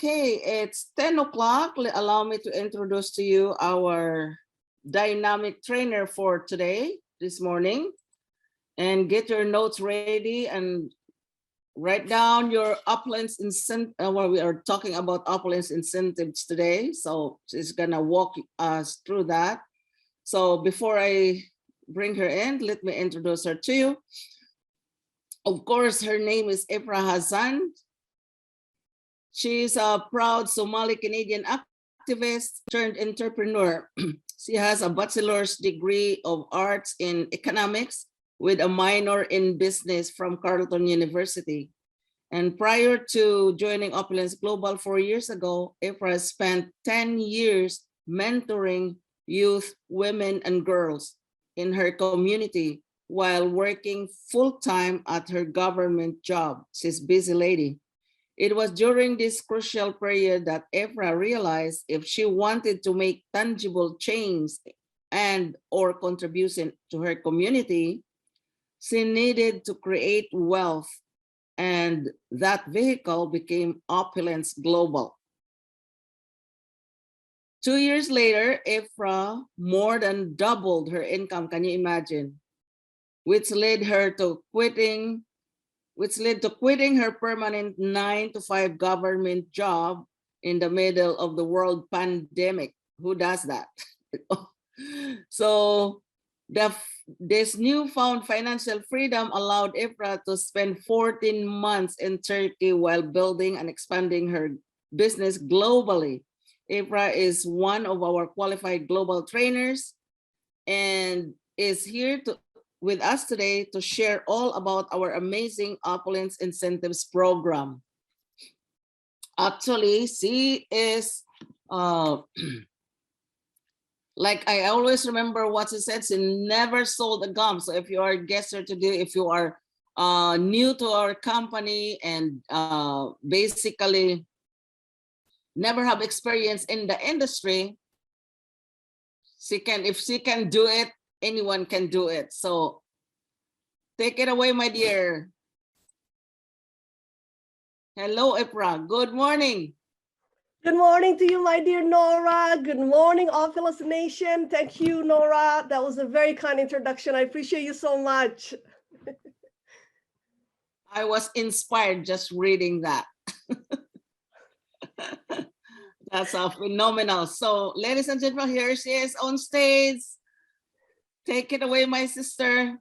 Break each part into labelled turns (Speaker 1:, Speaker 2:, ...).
Speaker 1: Okay, it's 10 o'clock. Allow me to introduce to you our dynamic trainer for today, this morning. And get your notes ready and write down your Opulence Incentive. Well, we are talking about Opulence Incentives today. So she's gonna walk us through that. So before I bring her in, let me introduce her to you. Of course, her name is Efra Hassan. She's a proud Somali-Canadian activist turned entrepreneur. She has a bachelor's degree of arts in economics with a minor in business from Carleton University. And prior to joining Opulence Global 4 years ago, Efra spent 10 years mentoring youth, women, and girls in her community while working full-time at her government job. She's a busy lady. It was during this crucial period that Efra realized if she wanted to make tangible change and or contribution to her community, she needed to create wealth, and that vehicle became Opulence Global. 2 years later, Efra more than doubled her income, can you imagine? Which led to quitting her permanent 9-to-5 government job in the middle of the world pandemic. Who does that? So this newfound financial freedom allowed Efra to spend 14 months in Turkey while building and expanding her business globally. Efra is one of our qualified global trainers and is here with us today to share all about our amazing Opulence Incentives program. Actually, she is, like I always remember what she said, she never sold a gum. So if you are a guest here today, if you are new to our company and basically never have experience in the industry, if she can do it, anyone can do it. So take it away, my dear. Hello, Efra. Good morning.
Speaker 2: Good morning to you, my dear Nora. Good morning, Opulence Nation. Thank you, Nora. That was a very kind introduction. I appreciate you so much.
Speaker 1: I was inspired just reading that. That's phenomenal. So, ladies and gentlemen, here she is on stage. Take it away, my sister.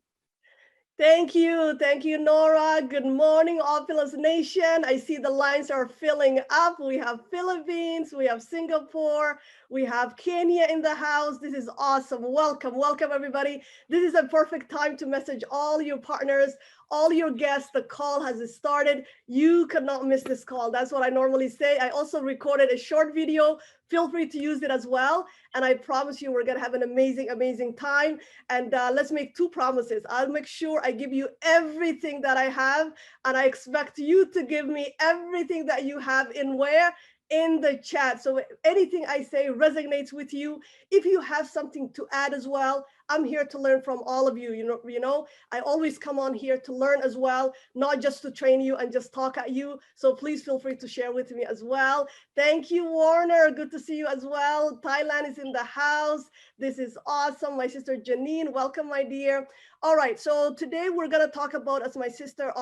Speaker 2: Thank you, Nora. Good morning, Opulence Nation. I see the lines are filling up. We have Philippines, we have Singapore, we have Kenya in the house. This is awesome. Welcome, everybody. This is a perfect time to message all your partners, all your guests. The call has started. You cannot miss this call. That's what I normally say. I also recorded a short video. Feel free to use it as well. And I promise you, we're going to have an amazing time. And let's make 2 promises. I'll make sure I give you everything that I have. And I expect you to give me everything that you have in the chat. So anything I say resonates with you. If you have something to add as well, I'm here to learn from all of you. You know, I always come on here to learn as well, not just to train you and just talk at you. So please feel free to share with me as well. Thank you, Warner. Good to see you as well. Thailand is in the house. This is awesome. My sister Janine, welcome, my dear. All right, so today we're going to talk about, as my sister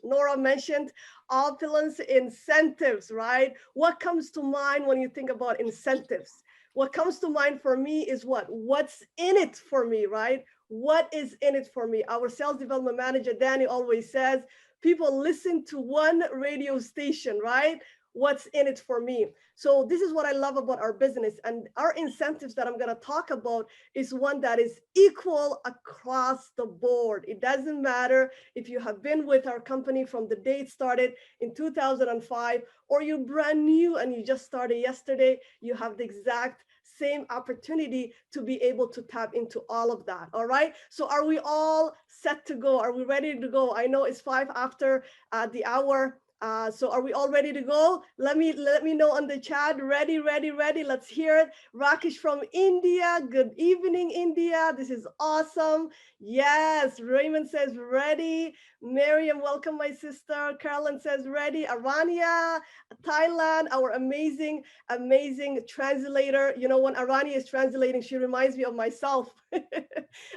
Speaker 2: Nora mentioned, Opulence Incentives, right? What comes to mind when you think about incentives? What comes to mind for me is what's in it for me, right? What is in it for me? Our sales development manager, Danny, always says, people listen to one radio station, right? What's in it for me? So this is what I love about our business, and our incentives that I'm going to talk about is one that is equal across the board. It doesn't matter if you have been with our company from the day it started in 2005, or you're brand new and you just started yesterday. You have the exact same opportunity to be able to tap into all of that. All right. So are we all set to go? Are we ready to go? I know it's 5 after the hour. So are we all ready to go? Let me know on the chat. Ready, ready, ready. Let's hear it. Rakesh from India. Good evening, India. This is awesome. Yes. Raymond says ready. Miriam, welcome, my sister. Carolyn says ready. Arania, Thailand, our amazing, amazing translator. You know, when Arania is translating, she reminds me of myself.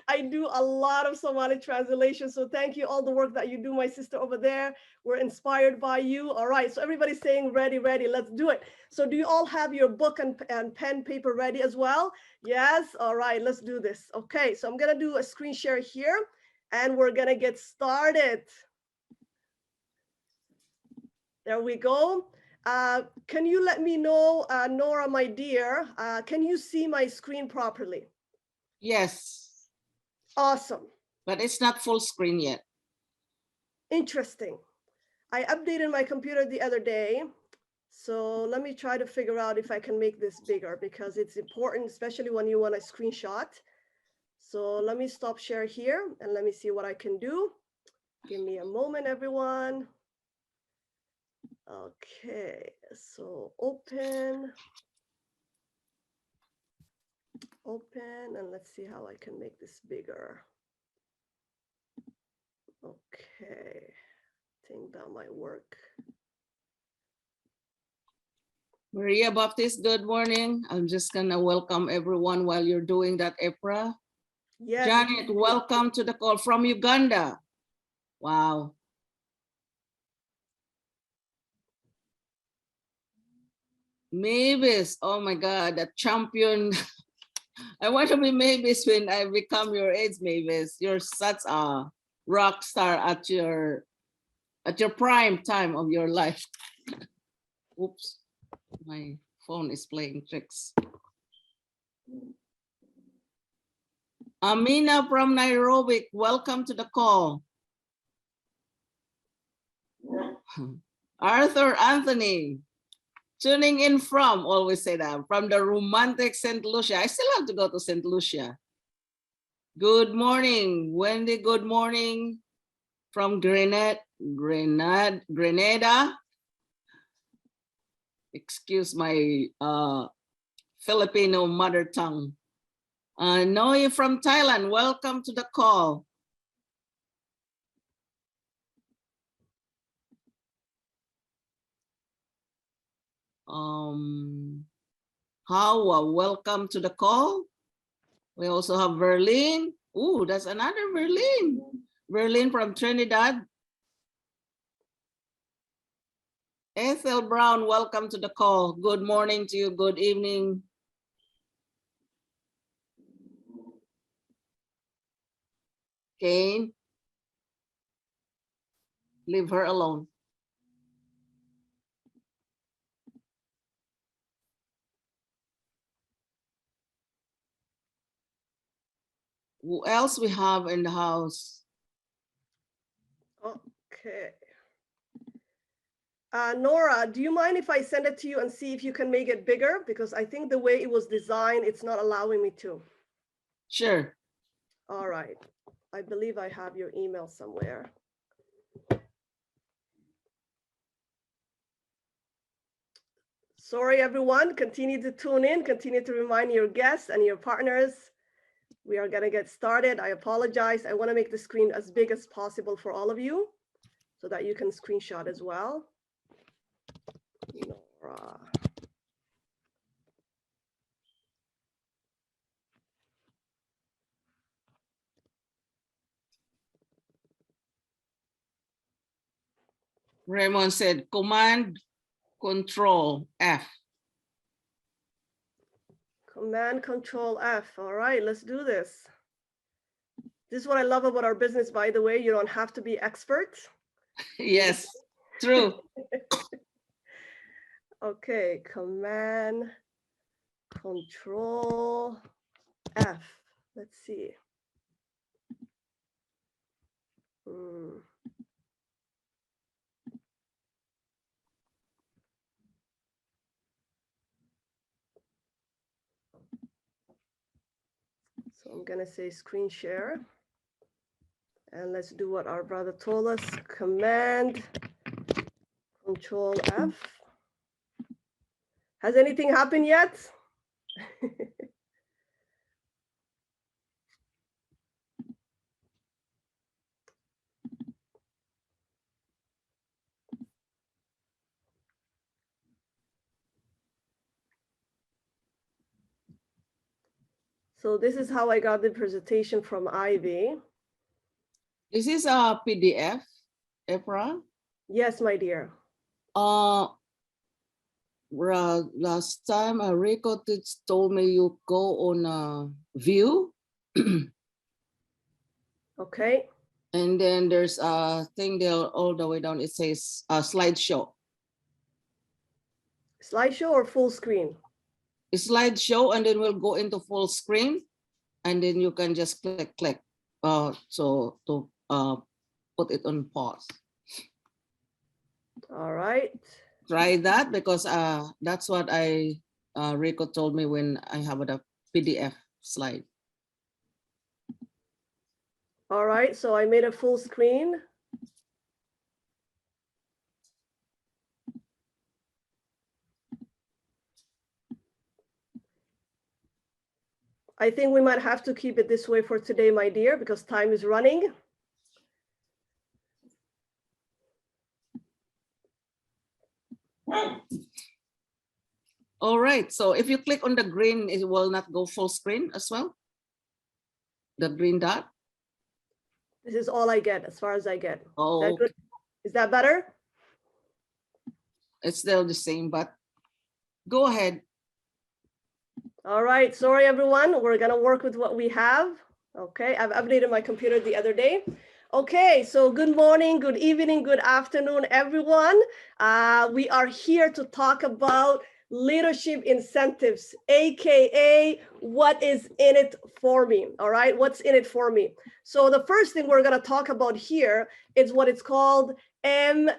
Speaker 2: I do a lot of Somali translation. So thank you all the work that you do, my sister over there. We're inspired by you. All right, so everybody's saying ready, ready, let's do it. So do you all have your book and pen paper ready as well? Yes, all right, let's do this. Okay, so I'm gonna do a screen share here and we're gonna get started. There we go. Can you let me know, Nora, my dear, can you see my screen properly?
Speaker 1: Yes.
Speaker 2: Awesome.
Speaker 1: But it's not full screen yet.
Speaker 2: Interesting. I updated my computer the other day. So let me try to figure out if I can make this bigger because it's important, especially when you want a screenshot. So let me stop share here and let me see what I can do. Give me a moment, everyone. Okay, so open, and let's see how I can make this bigger. Okay, I think that might work.
Speaker 1: Maria Baptiste, good morning. I'm just gonna welcome everyone while you're doing that, Ephra.
Speaker 2: Yes.
Speaker 1: Janet, welcome to the call from Uganda. Wow. Mavis, oh my God, that champion. I want to be Mavis when I become your age, Mavis. You're such a rock star at your prime time of your life. Oops, my phone is playing tricks. Amina from Nairobi, welcome to the call. Arthur Anthony, tuning in from, always say that, from the romantic St. Lucia. I still have to go to St. Lucia. Good morning, Wendy, good morning from Grenada. Excuse my Filipino mother tongue. Noe from Thailand, welcome to the call. Hawa, welcome to the call. We also have Berlin. Ooh, that's another Berlin. Berlin from Trinidad. Ethel Brown, welcome to the call. Good morning to you, good evening. Kane, leave her alone. Who else we have in the house?
Speaker 2: Okay. Nora, do you mind if I send it to you and see if you can make it bigger? Because I think the way it was designed, it's not allowing me to.
Speaker 1: Sure.
Speaker 2: All right. I believe I have your email somewhere. Sorry, everyone. Continue to tune in. Continue to remind your guests and your partners. We are going to get started. I apologize. I want to make the screen as big as possible for all of you so that you can screenshot as well. Nora.
Speaker 1: Raymond said, Command Control F.
Speaker 2: Command Control F. All right, let's do this. This is what I love about our business, by the way. You don't have to be expert.
Speaker 1: Yes, true.
Speaker 2: Okay, Command Control F. Let's see. So I'm going to say screen share. And let's do what our brother told us. Command Control F. Has anything happened yet? So this is how I got the presentation from Ivy.
Speaker 1: This is a PDF, Efra.
Speaker 2: Yes, my dear.
Speaker 1: Last time Rico told me you go on view.
Speaker 2: Okay.
Speaker 1: And then there's a thing there all the way down. It says slideshow.
Speaker 2: Slideshow or full screen?
Speaker 1: A slideshow, and then we'll go into full screen, and then you can just click so to put it on pause.
Speaker 2: All right.
Speaker 1: Try that, because that's what Rico told me when I have the PDF slide.
Speaker 2: All right, so I made a full screen. I think we might have to keep it this way for today, my dear, because time is running.
Speaker 1: All right, so if you click on the green, it will not go full screen as well? The green dot?
Speaker 2: This is all I get, as far as I get.
Speaker 1: Oh,
Speaker 2: Is that good? Is that better?
Speaker 1: it's still the same, but go ahead.
Speaker 2: All right, sorry everyone, we're gonna work with what we have. Okay, I've updated my computer the other day. Okay, so good morning, good evening, good afternoon, everyone. We are here to talk about leadership incentives, AKA what is in it for me, all right? What's in it for me? So the first thing we're gonna talk about here is what it's called MGRS,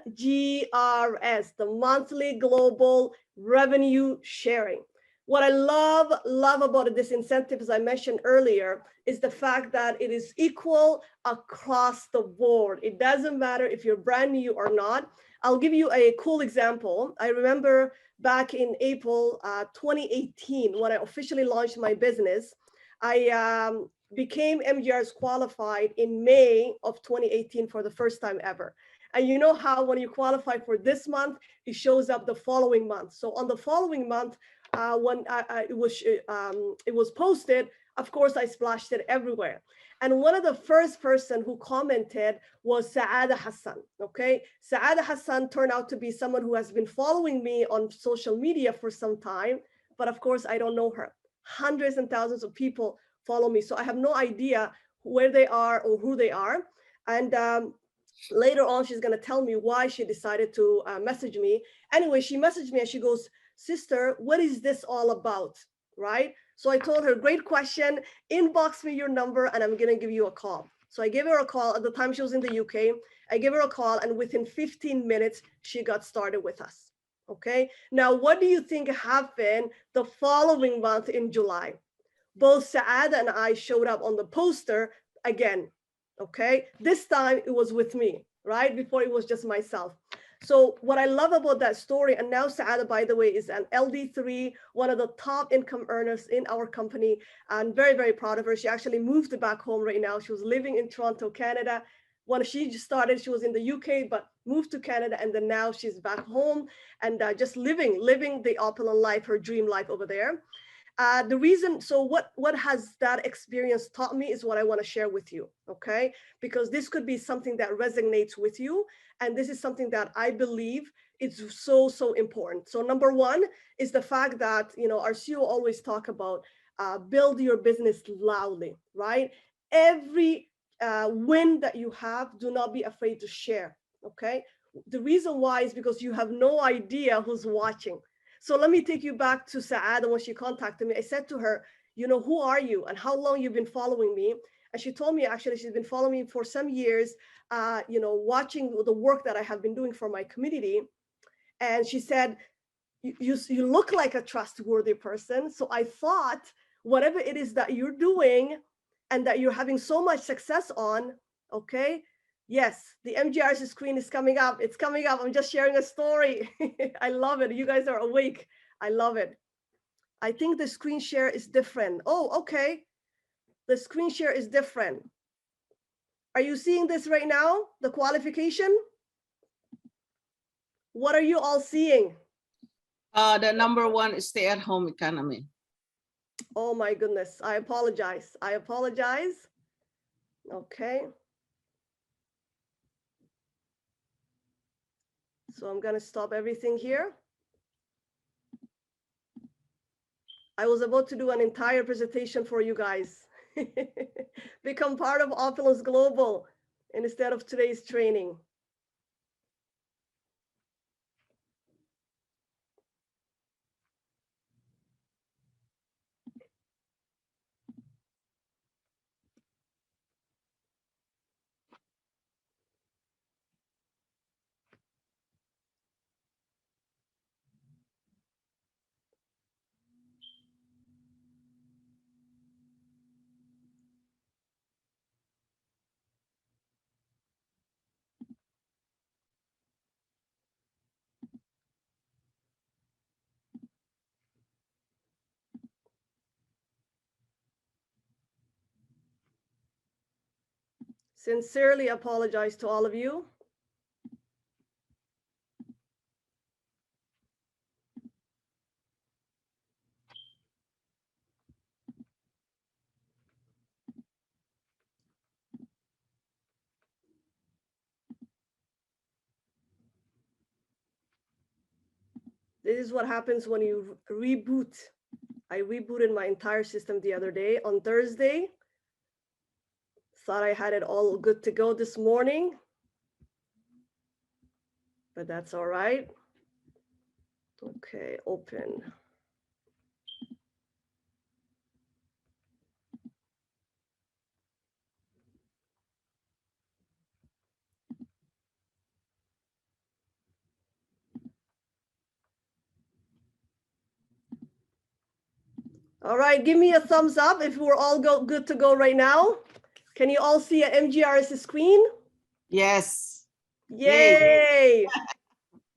Speaker 2: the Monthly Global Revenue Sharing. What I love about this incentive, as I mentioned earlier, is the fact that it is equal across the board. It doesn't matter if you're brand new or not. I'll give you a cool example. I remember back in April 2018, when I officially launched my business, I became MGR's qualified in May of 2018 for the first time ever. And you know how when you qualify for this month, it shows up the following month. So on the following month, when it was posted, of course, I splashed it everywhere. And one of the first person who commented was Saada Hassan, okay? Saada Hassan turned out to be someone who has been following me on social media for some time, but of course, I don't know her. Hundreds and thousands of people follow me, so I have no idea where they are or who they are. And later on, she's gonna tell me why she decided to message me. Anyway, she messaged me and she goes, "Sister, what is this all about?" Right? So I told her, great question, inbox me your number and I'm gonna give you a call. So I gave her a call. At the time she was in the UK. I gave her a call and within 15 minutes, she got started with us, okay? Now, what do you think happened the following month in July? Both Saada and I showed up on the poster again, okay? This time it was with me, right? Before it was just myself. So what I love about that story, and now Saada, by the way, is an LD3, one of the top income earners in our company. I'm very, very proud of her. She actually moved back home right now. She was living in Toronto, Canada. When she started, she was in the UK, but moved to Canada, and then now she's back home and just living the opulent life, her dream life over there. The reason, so what has that experience taught me is what I want to share with you, okay? Because this could be something that resonates with you. And this is something that I believe is so, so important. So number one is the fact that, you know, our CEO always talk about build your business loudly, right? Every win that you have, do not be afraid to share, okay? The reason why is because you have no idea who's watching. So let me take you back to Saada when she contacted me. I said to her, you know, who are you and how long you've been following me? And she told me actually she's been following me for some years, you know, watching the work that I have been doing for my community. And she said, you look like a trustworthy person. So I thought whatever it is that you're doing and that you're having so much success on, okay, Yes, the MGRS screen is coming up. It's coming up. I'm just sharing a story. I love it. You guys are awake. I love it. I think the screen share is different. Oh, okay. The screen share is different. Are you seeing this right now? The qualification? What are you all seeing?
Speaker 1: The number one is stay-at-home economy.
Speaker 2: Oh my goodness. I apologize. I apologize. Okay. So I'm going to stop everything here. I was about to do an entire presentation for you guys. Become part of Opulence Global instead of today's training. Sincerely apologize to all of you. This is what happens when you reboot. I rebooted my entire system the other day on Thursday. Thought I had it all good to go this morning, but that's all right. Okay, open. All right, give me a thumbs up if we're all good to go right now. Can you all see an MGRS screen?
Speaker 1: Yes.
Speaker 2: Yay!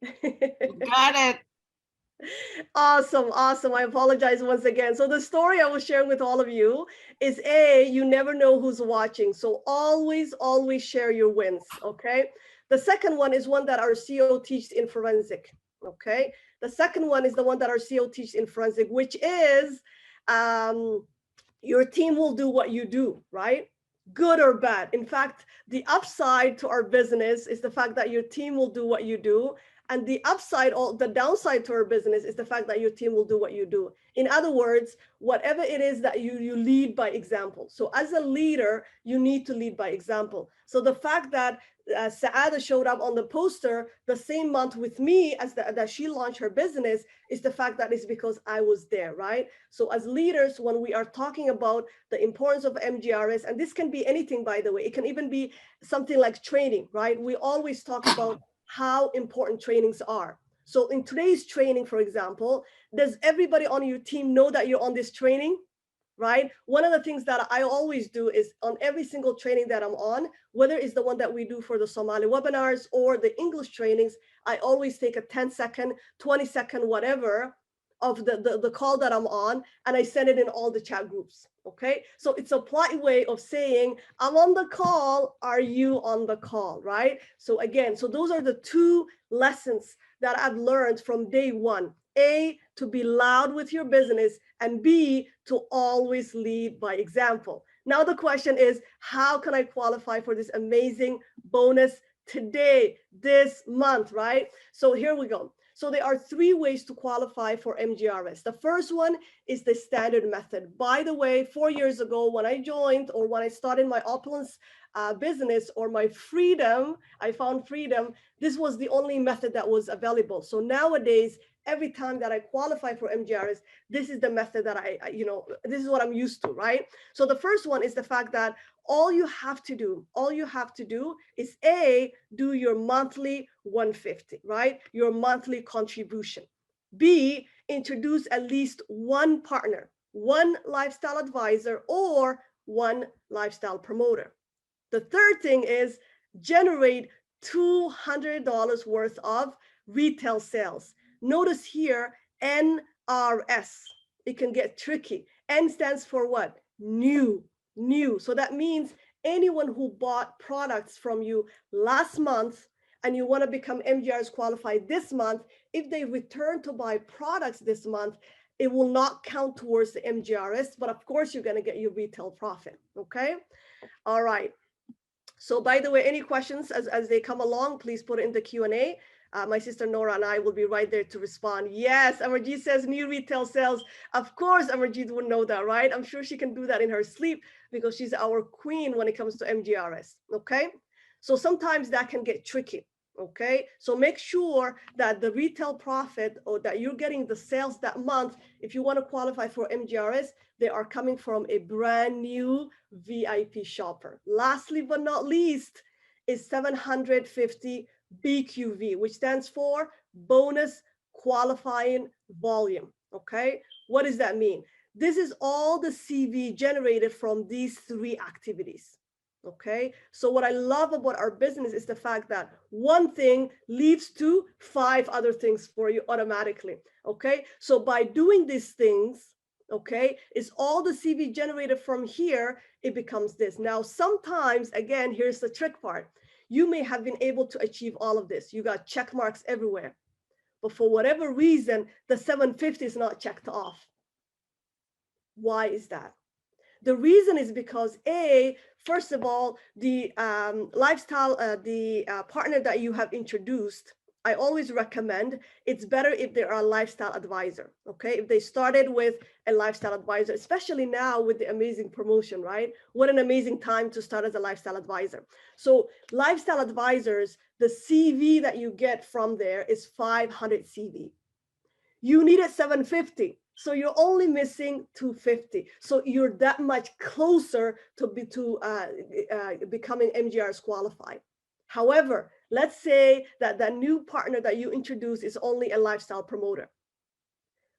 Speaker 1: Got it.
Speaker 2: Awesome, awesome. I apologize once again. So the story I was sharing with all of you is you never know who's watching. So always, always share your wins, okay? The second one is one that our CEO teaches in forensic, okay? The second one is the one that our CEO teaches in forensic, which is your team will do what you do, right? Good or bad. In fact, the upside to our business is the fact that your team will do what you do. And the upside, or the downside to our business is the fact that your team will do what you do. In other words, whatever it is that you lead by example. So as a leader, you need to lead by example. So the fact that Saada showed up on the poster the same month with me as that she launched her business is the fact that it's because I was there, right? So as leaders, when we are talking about the importance of MGRS, and this can be anything, by the way, it can even be something like training, right? We always talk about how important trainings are. So in today's training, for example, does everybody on your team know that you're on this training? Right? One of the things that I always do is on every single training that I'm on, whether it's the one that we do for the Somali webinars or the English trainings, I always take a 10-second, 20-second, whatever of the call that I'm on, and I send it in all the chat groups. Okay. So it's a polite way of saying, I'm on the call. Are you on the call? Right. So again, so those are the two lessons that I've learned from day one. A, to be loud with your business, and B, to always lead by example. Now the question is, how can I qualify for this amazing bonus today, this month, right? So here we go. So there are three ways to qualify for MGRS. The first one is the standard method. By the way, 4 years ago, when I joined or when I started my Opulence business or my freedom, I found freedom, this was the only method that was available. So nowadays, every time that I qualify for MGRS, this is the method that this is what I'm used to, right? So the first one is the fact that all you have to do is A, do your monthly 150, right? Your monthly contribution. B, introduce at least one partner, one lifestyle advisor, or one lifestyle promoter. The third thing is generate $200 worth of retail sales. Notice here, NRS. It can get tricky. N stands for what? New. So that means anyone who bought products from you last month and you want to become MGRS qualified this month, if they return to buy products this month, it will not count towards the MGRS, but of course you're going to get your retail profit. Okay. All right. So by the way, any questions as they come along, please put it in the Q&A. My sister Nora and I will be right there to respond. Yes, Amarjeet says new retail sales. Of course, Amarjeet would know that, right? I'm sure she can do that in her sleep because she's our queen when it comes to MGRS, okay? So sometimes that can get tricky, okay? So make sure that the retail profit or that you're getting the sales that month, if you want to qualify for MGRS, they are coming from a brand new VIP shopper. Lastly, but not least, is 750 BQV, which stands for bonus qualifying volume. Okay, what does that mean? This is all the CV generated from these three activities. Okay, so what I love about our business is the fact that one thing leads to 5 other things for you automatically. Okay, so by doing these things, okay, is all the CV generated from here, it becomes this. Now, sometimes, again, here's the trick part. You may have been able to achieve all of this. You got check marks everywhere. But for whatever reason, the 750 is not checked off. Why is that? The reason is because first of all, the lifestyle, partner that you have introduced, I always recommend it's better if they are a lifestyle advisor. Okay, if they started with a lifestyle advisor, especially now with the amazing promotion, right? What an amazing time to start as a lifestyle advisor. So lifestyle advisors, the CV that you get from there is 500 CV. You needed 750. So you're only missing 250. So you're that much closer to becoming MGRS qualified. However, let's say that that new partner that you introduce is only a lifestyle promoter.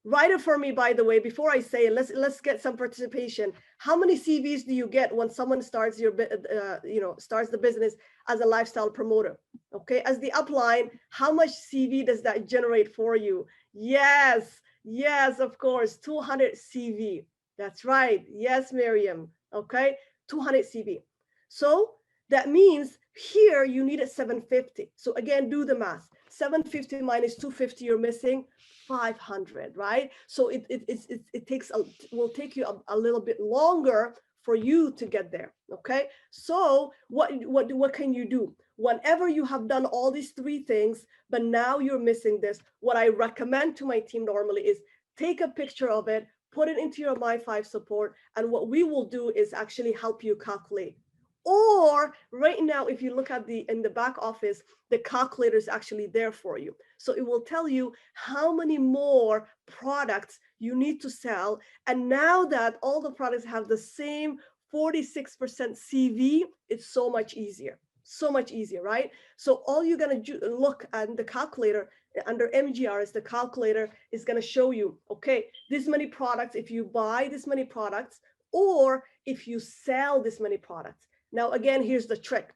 Speaker 2: Write it for me, by the way, before I say it, let's get some participation. How many CVs do you get when someone starts starts the business as a lifestyle promoter? Okay, as the upline, how much CV does that generate for you? Yes, of course, 200 CV. That's right. Yes, Miriam. Okay, 200 CV. So that means here you need a 750. So again, do the math. 750 minus 250, you're missing 500, right? So it will take you a little bit longer for you to get there. Okay. So what can you do? Whenever you have done all these 3 things, but now you're missing this, what I recommend to my team normally is take a picture of it, put it into your My5 support, and what we will do is actually help you calculate. Or right now, if you look at in the back office, the calculator is actually there for you. So it will tell you how many more products you need to sell. And now that all the products have the same 46% CV, it's so much easier. So much easier, right? So all you're going to look at the calculator under MGRS, the calculator is going to show you, okay, this many products, if you buy this many products, or if you sell this many products. Now, again, here's the trick.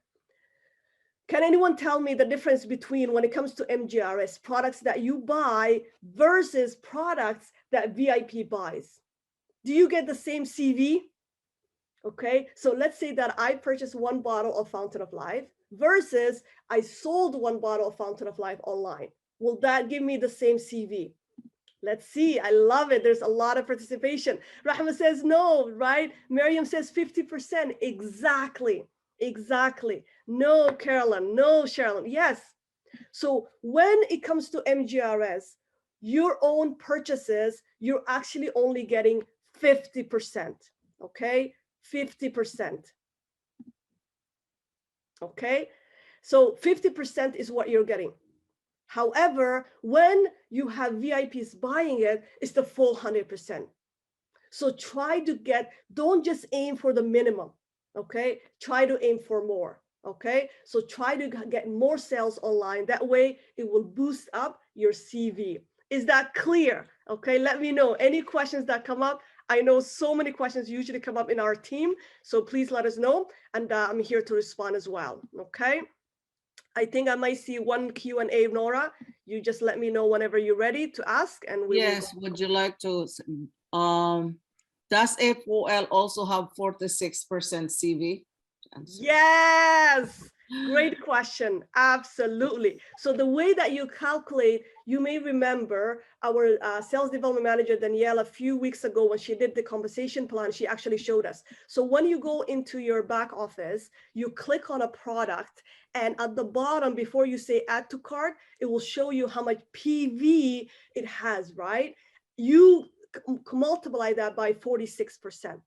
Speaker 2: Can anyone tell me the difference between, when it comes to MGRS, products that you buy versus products that VIP buys? Do you get the same CV? Okay, so let's say that I purchased 1 bottle of Fountain of Life versus I sold 1 bottle of Fountain of Life online. Will that give me the same CV? Let's see. I love it. There's a lot of participation. Rahma says no, right? Miriam says 50%. Exactly. No, Carolyn. No, Sherilyn. Yes. So when it comes to MGRS, your own purchases, you're actually only getting 50%. Okay? 50%. Okay? So 50% is what you're getting. However, when you have VIPs buying it, it's the full 100%. So try to don't just aim for the minimum, okay? Try to aim for more, okay? So try to get more sales online. That way it will boost up your CV. Is that clear? Okay, let me know. Any questions that come up, I know so many questions usually come up in our team, so please let us know, and I'm here to respond as well, okay? I think I might see one Q&A, Nora. You just let me know whenever you're ready to ask, and we will.
Speaker 1: Yes, would you like to, does FOL also have 46% CV?
Speaker 2: Yes, great question. Absolutely. So the way that you calculate, you may remember our sales development manager, Danielle, a few weeks ago when she did the compensation plan, she actually showed us. So when you go into your back office, you click on a product, and at the bottom, before you say add to cart, it will show you how much PV it has, right? You multiply that by 46%.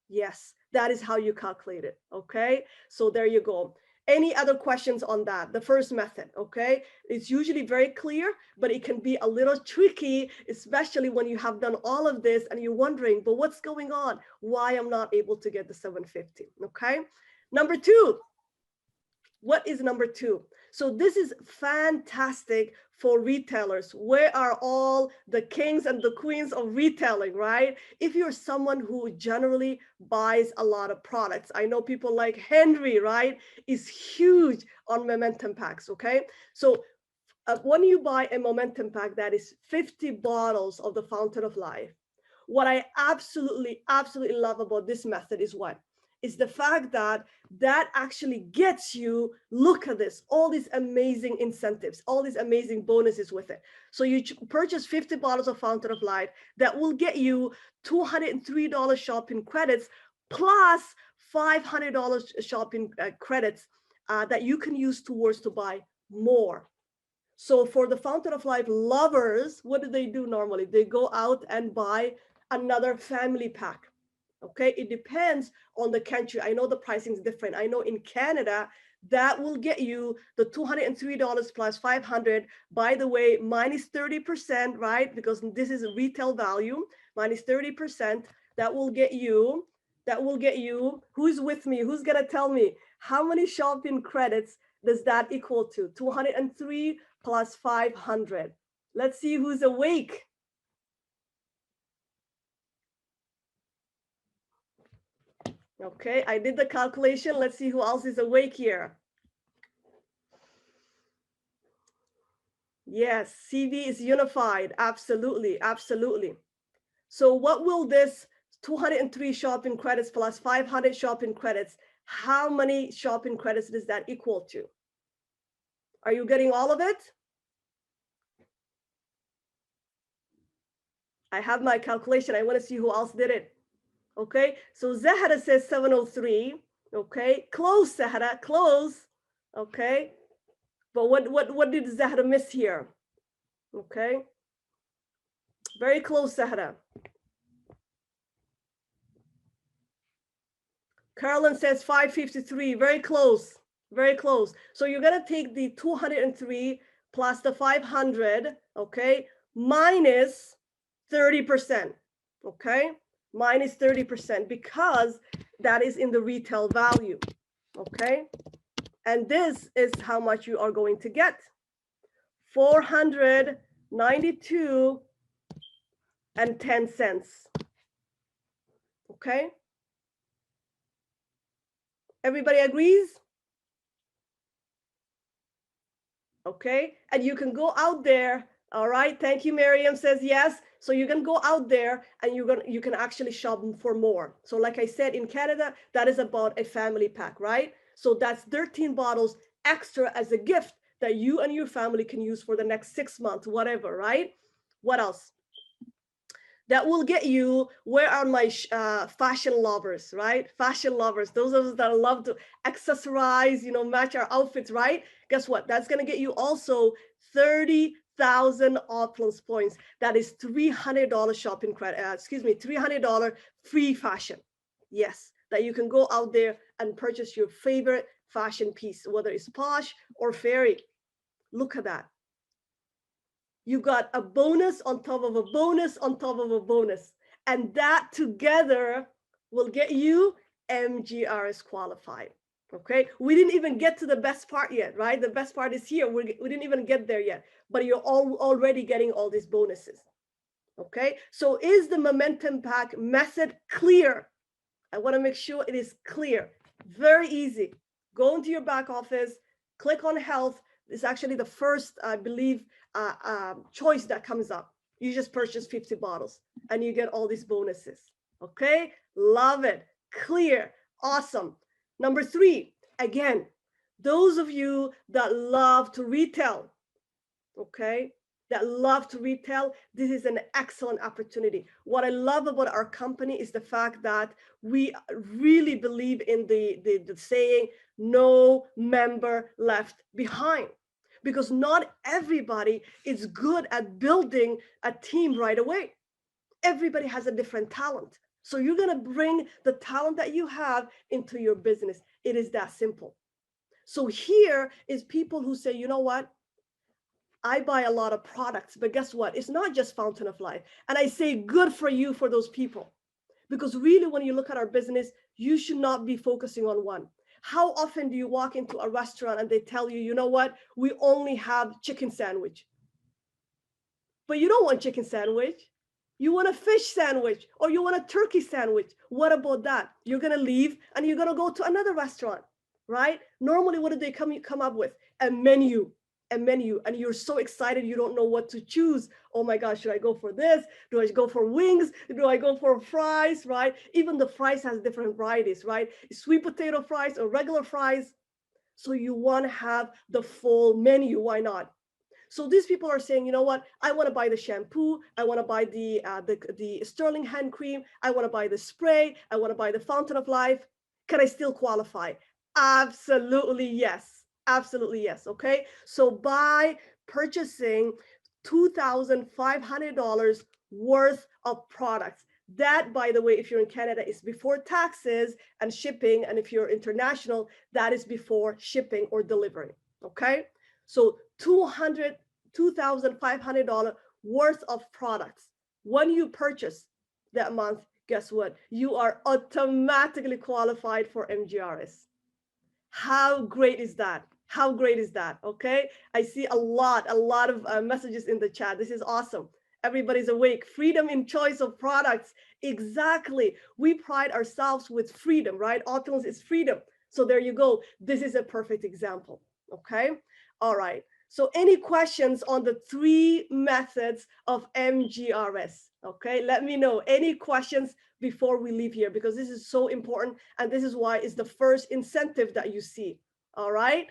Speaker 2: Yes, that is how you calculate it, okay? So there you go. Any other questions on that? The first method, okay? It's usually very clear, but it can be a little tricky, especially when you have done all of this and you're wondering, but what's going on? Why I'm not able to get the 750, okay? Number two, what is number two? So this is fantastic for retailers. Where are all the kings and the queens of retailing, right? If you're someone who generally buys a lot of products, I know people like Henry, right, is huge on momentum packs, okay? So when you buy a momentum pack that is 50 bottles of the Fountain of Life, what I absolutely love about this method is what? Is the fact that that actually gets you, look at this, all these amazing incentives, all these amazing bonuses with it. So you purchase 50 bottles of Fountain of Life that will get you $203 shopping credits plus $500 shopping credits that you can use towards to buy more. So for the Fountain of Life lovers, what do they do normally? They go out and buy another family pack. Okay, it depends on the country. I know the pricing is different. I know in Canada, that will get you the $203 plus 500. By the way, minus 30%, right? Because this is a retail value, minus 30%. That will get you, who's with me? Who's gonna tell me how many shopping credits does that equal to? 203 plus 500. Let's see who's awake. Okay, I did the calculation. Let's see who else is awake here. Yes, CV is unified. Absolutely, absolutely. So what will this 203 shopping credits plus 500 shopping credits, how many shopping credits does that equal to? Are you getting all of it? I have my calculation. I want to see who else did it. Okay, so Zahra says 703. Okay, close, Zahra, close. Okay, but what did Zahra miss here? Okay, very close, Zahra. Carolyn says 553, very close, very close. So you're gonna take the 203 plus the 500, okay, minus 30%, okay? Minus 30% because that is in the retail value, okay? And this is how much you are going to get. 492 and 10 cents, okay? Everybody agrees? Okay, and you can go out there. All right, thank you. Miriam says yes. So you can go out there and you can actually shop for more. So like I said, in Canada, that is about a family pack, right? So that's 13 bottles extra as a gift that you and your family can use for the next 6 months, whatever, right? What else? That will get you, where are my fashion lovers, right? Fashion lovers, those of us that love to accessorize, you know, match our outfits, right? Guess what? That's going to get you also 30,000 Opulence points. That is $300 shopping credit, $300 free fashion. Yes, that you can go out there and purchase your favorite fashion piece, whether it's Posh or Fairy. Look at that. You got a bonus on top of a bonus on top of a bonus. And that together will get you MGRS qualified. Okay, we didn't even get to the best part yet, right? The best part is here. We didn't even get there yet, but you're already getting all these bonuses. Okay, so is the momentum pack method clear? I want to make sure it is clear. Very easy. Go into your back office, click on health. It's actually the first, I believe, choice that comes up. You just purchase 50 bottles and you get all these bonuses. Okay, love it. Clear. Awesome. Number 3, again, those of you that love to retail, okay, that love to retail, this is an excellent opportunity. What I love about our company is the fact that we really believe in the saying, no member left behind. Because not everybody is good at building a team right away. Everybody has a different talent. So you're going to bring the talent that you have into your business. It is that simple. So here is people who say, you know what? I buy a lot of products, but guess what? It's not just Fountain of Life. And I say good for you for those people. Because really, when you look at our business, you should not be focusing on one. How often do you walk into a restaurant and they tell you, you know what? We only have chicken sandwich. But you don't want chicken sandwich. You want a fish sandwich or you want a turkey sandwich. What about that? You're going to leave and you're going to go to another restaurant, right? Normally, what do they come up with? A menu. A menu, and you're so excited you don't know what to choose. Oh my gosh, should I go for this? Do I go for wings? Do I go for fries? Right? Even the fries has different varieties, right? Sweet potato fries or regular fries. So you want to have the full menu. Why not? So these people are saying, you know what? I want to buy the shampoo. I want to buy the Sterling hand cream. I want to buy the spray. I want to buy the Fountain of Life. Can I still qualify? Absolutely yes. Absolutely yes. Okay. So by purchasing $2,500 worth of products, that, by the way, if you're in Canada, is before taxes and shipping. And if you're international, that is before shipping or delivery. Okay. So $2,500 worth of products. When you purchase that month, guess what? You are automatically qualified for MGRS. How great is that? How great is that? Okay. I see a lot of messages in the chat. This is awesome. Everybody's awake. Freedom in choice of products. Exactly. We pride ourselves with freedom, right? Opulence is freedom. So there you go. This is a perfect example. Okay. All right. So any questions on the 3 methods of MGRS? Okay, let me know. Any questions before we leave here, because this is so important. And this is why it's the first incentive that you see. All right.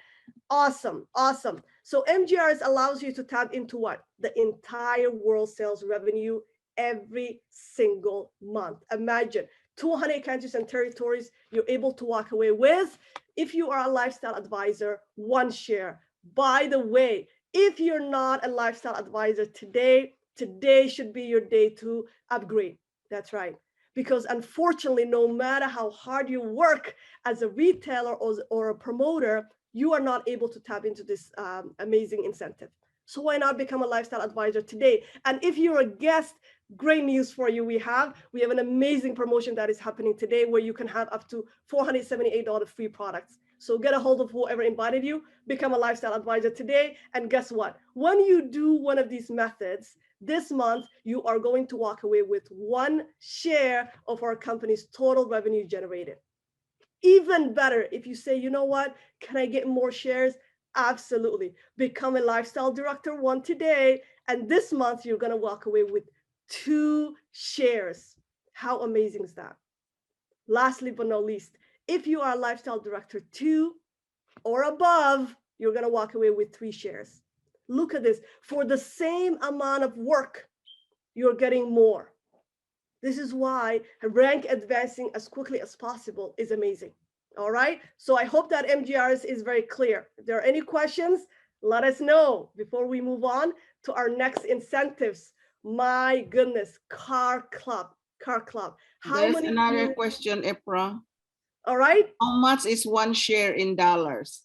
Speaker 2: Awesome. Awesome. So MGRS allows you to tap into what? The entire world sales revenue every single month. Imagine 200 countries and territories you're able to walk away with. If you are a lifestyle advisor, 1 share. By the way, if you're not a lifestyle advisor today should be your day to upgrade. That's right. Because unfortunately, no matter how hard you work as a retailer or a promoter, you are not able to tap into this amazing incentive. So why not become a lifestyle advisor today? And if you're a guest, great news for you. We have an amazing promotion that is happening today where you can have up to $478 free products. So get a hold of whoever invited you, become a lifestyle advisor today. And guess what? When you do one of these methods this month, you are going to walk away with 1 share of our company's total revenue generated. Even better, if you say, you know what, can I get more shares? Absolutely. Become a lifestyle director 1 today. And this month, you're going to walk away with 2 shares. How amazing is that? Lastly, but not least, if you are a lifestyle director 2 or above, you're going to walk away with 3 shares. Look at this. For the same amount of work, you're getting more. This is why rank advancing as quickly as possible is amazing. All right. So I hope that MGRS is very clear. If there are any questions, let us know before we move on to our next incentives. My goodness, car club. How
Speaker 1: There's
Speaker 2: many of
Speaker 1: another
Speaker 2: you?
Speaker 1: question, Epra.
Speaker 2: All right.
Speaker 1: How much is 1 share in dollars?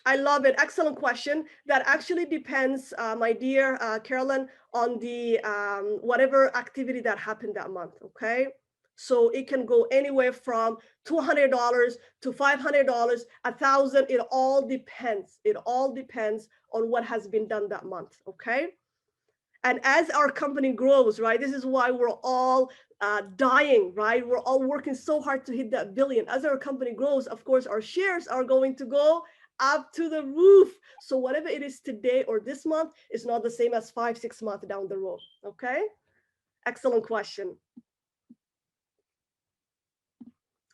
Speaker 2: I love it. Excellent question. That actually depends, my dear Carolyn, on the whatever activity that happened that month. Okay. So it can go anywhere from $200 to $500, $1,000. It all depends. It all depends on what has been done that month. Okay. And as our company grows, right, this is why we're all dying, right? We're all working so hard to hit that billion. As our company grows, of course, our shares are going to go up to the roof. So whatever it is today or this month is not the same as 5-6 months down the road. Okay, excellent question.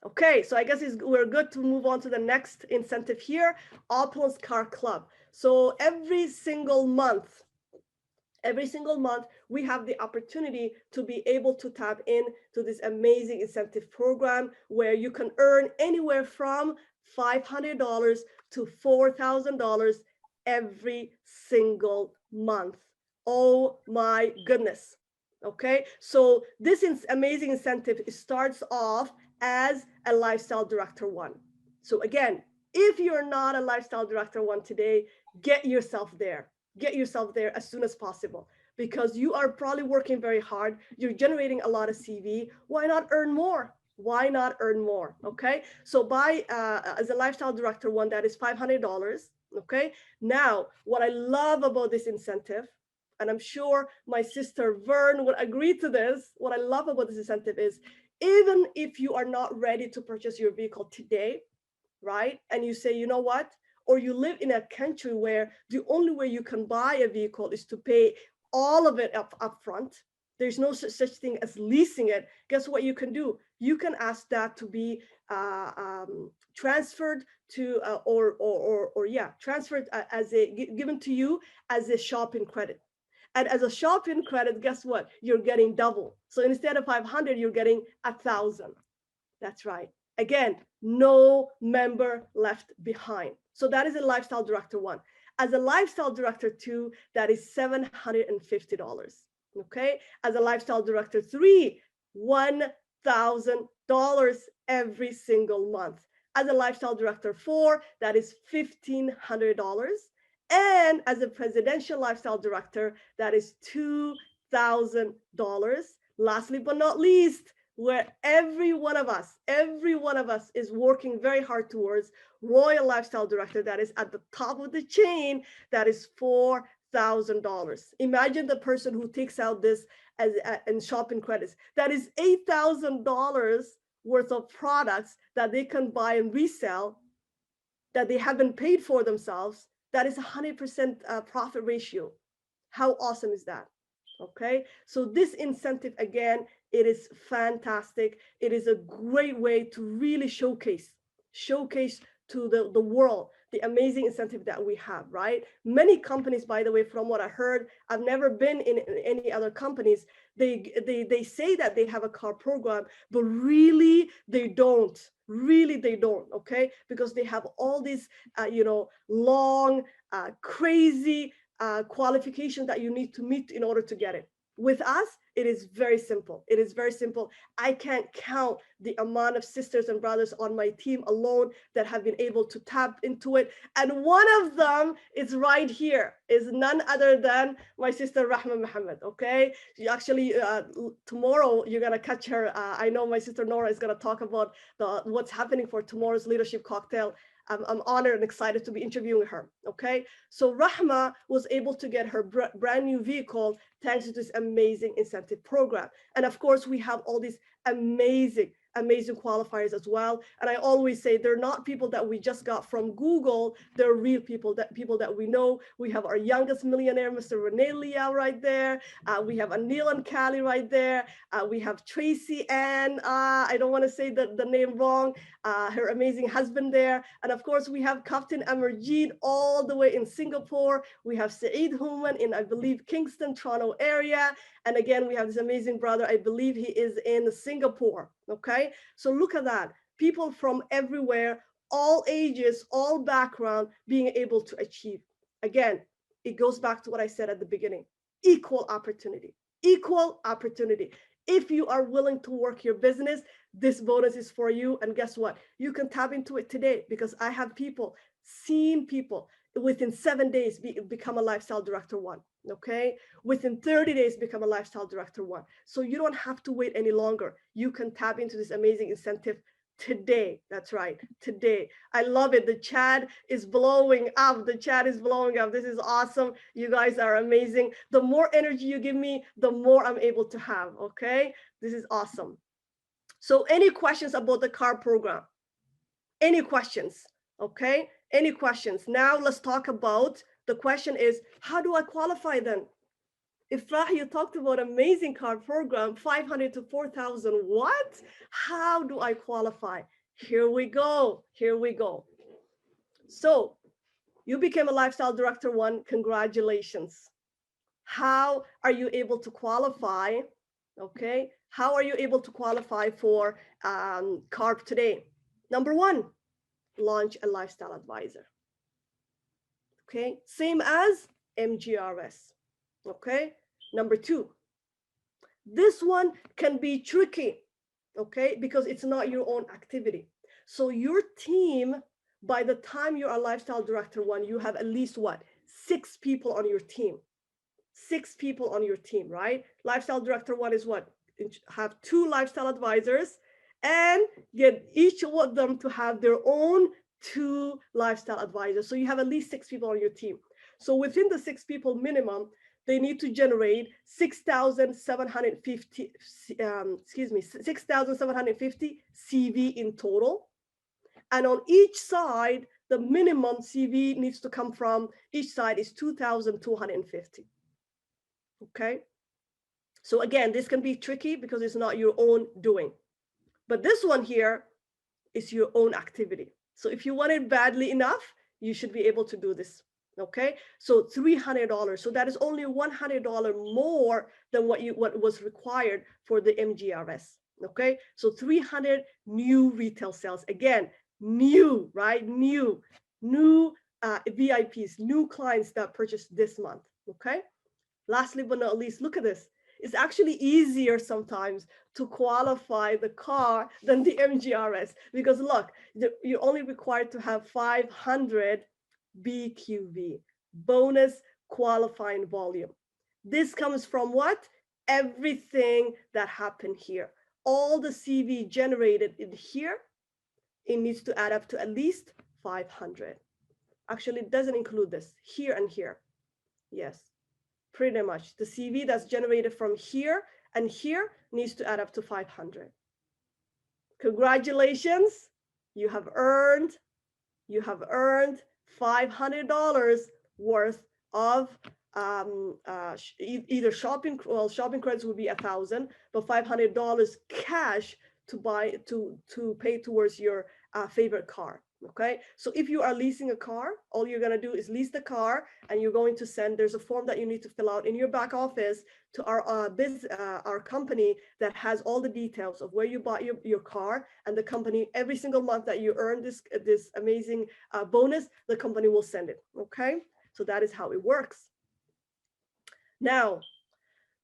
Speaker 2: Okay, so I guess we're good to move on to the next incentive here, Opulence Car Club. So every single month, we have the opportunity to be able to tap in to this amazing incentive program where you can earn anywhere from $500 to $4,000 every single month. Oh my goodness. Okay, so this amazing incentive starts off as a lifestyle director one. So again, if you're not a lifestyle director one today, get yourself there. Get yourself there as soon as possible, because you are probably working very hard. You're generating a lot of CV. Why not earn more? Why not earn more? Okay, so by as a lifestyle director one, that is $500. Okay, now what I love about this incentive, and I'm sure my sister Vern would agree to this, what I love about this incentive is, even if you are not ready to purchase your vehicle today, right? And you say, you know what? Or you live in a country where the only way you can buy a vehicle is to pay all of it up front. There's no such thing as leasing it. Guess what you can do? You can ask that to be transferred to, transferred as given to you as a shopping credit. And as a shopping credit, guess what? You're getting double. So instead of 500, you're getting 1,000. That's right. Again, no member left behind. So that is a lifestyle director one. As a lifestyle director two, that is $750. Okay. As a lifestyle director three, $1,000 every single month. As a lifestyle director four, that is $1,500. And as a presidential lifestyle director, that is $2,000. Lastly but not least, where every one of us is working very hard towards, Royal Lifestyle Director, that is at the top of the chain, that is $4,000. Imagine the person who takes out this as in shopping credits. That is $8,000 worth of products that they can buy and resell that they haven't paid for themselves. That is 100% profit ratio. How awesome is that? Okay, so this incentive, again, it is fantastic. It is a great way to really showcase to the world the amazing incentive that we have, right? Many companies, by the way, from what I heard, I've never been in any other companies, they say that they have a car program, but really they don't. Really they don't, okay? Because they have all these, long, crazy qualification that you need to meet in order to get it. With us, it is very simple. It is very simple. I can't count the amount of sisters and brothers on my team alone that have been able to tap into it. And one of them is right here, is none other than my sister Rahma Muhammad, okay? Actually, tomorrow you're gonna catch her. I know my sister Nora is gonna talk about what's happening for tomorrow's leadership cocktail. I'm honored and excited to be interviewing her, okay? So Rahma was able to get her brand new vehicle thanks to this amazing incentive program. And of course, we have all these amazing qualifiers as well. And I always say they're not people that we just got from Google, they're real people that we know. We have our youngest millionaire, Mr. Rene Liao right there. We have Anil and Kali right there. We have Tracy Ann, I don't want to say the name wrong, her amazing husband there. And of course, we have Captain Amarjeet all the way in Singapore. We have Saeed Human in, I believe, Kingston, Toronto area. And again, we have this amazing brother, I believe he is in Singapore, okay? So look at that, people from everywhere, all ages, all background, being able to achieve. Again, it goes back to what I said at the beginning, equal opportunity, equal opportunity. If you are willing to work your business, this bonus is for you. And guess what? You can tap into it today, because I have seen people within 7 days become a lifestyle director one, okay? Within 30 days, become a lifestyle director one. So you don't have to wait any longer. You can tap into this amazing incentive Today. That's right. Today. I love it. The chat is blowing up. The chat is blowing up. This is awesome. You guys are amazing. The more energy you give me, the more I'm able to have. Okay. This is awesome. So any questions about the CAR program? Any questions? Okay. Any questions? Now let's talk about, the question is, how do I qualify then? Ifrah, you talked about amazing card program, 500 to 4,000. What? How do I qualify? Here we go. Here we go. So you became a lifestyle director one. Congratulations. How are you able to qualify? Okay. How are you able to qualify for CARP today? Number one, launch a lifestyle advisor. Okay. Same as MGRS. Okay. Number two, this one can be tricky, okay, because it's not your own activity. So your team, by the time you're a lifestyle director one, you have at least what? 6 people on your team. 6 people on your team, right? Lifestyle director one is what? Have 2 lifestyle advisors and get each of them to have their own 2 lifestyle advisors. So you have at least 6 people on your team. So within the 6 people minimum, they need to generate 6,750, 6,750 CV in total. And on each side, the minimum CV needs to come from each side is 2,250. Okay. So again, this can be tricky because it's not your own doing. But this one here is your own activity. So if you want it badly enough, you should be able to do this. Okay, so $300. So that is only $100 more than what was required for the MGRS. Okay, so 300 new retail sales. Again, new, right? New VIPs, new clients that purchased this month. Okay, lastly but not least, look at this. It's actually easier sometimes to qualify the car than the MGRS because look, you're only required to have 500 BQV, bonus qualifying volume. This comes from what? Everything that happened here. All the CV generated in here, it needs to add up to at least 500. Actually, it doesn't include this, here and here. Yes, pretty much. The CV that's generated from here and here needs to add up to 500. Congratulations, you have earned $500 worth of either shopping credits would be 1,000, but $500 cash to pay towards your favorite car. Okay, so if you are leasing a car, all you're going to do is lease the car and you're going to send, there's a form that you need to fill out in your back office to our company that has all the details of where you bought your car, and the company, every single month that you earn this amazing bonus, the company will send it. Okay, so that is how it works. Now,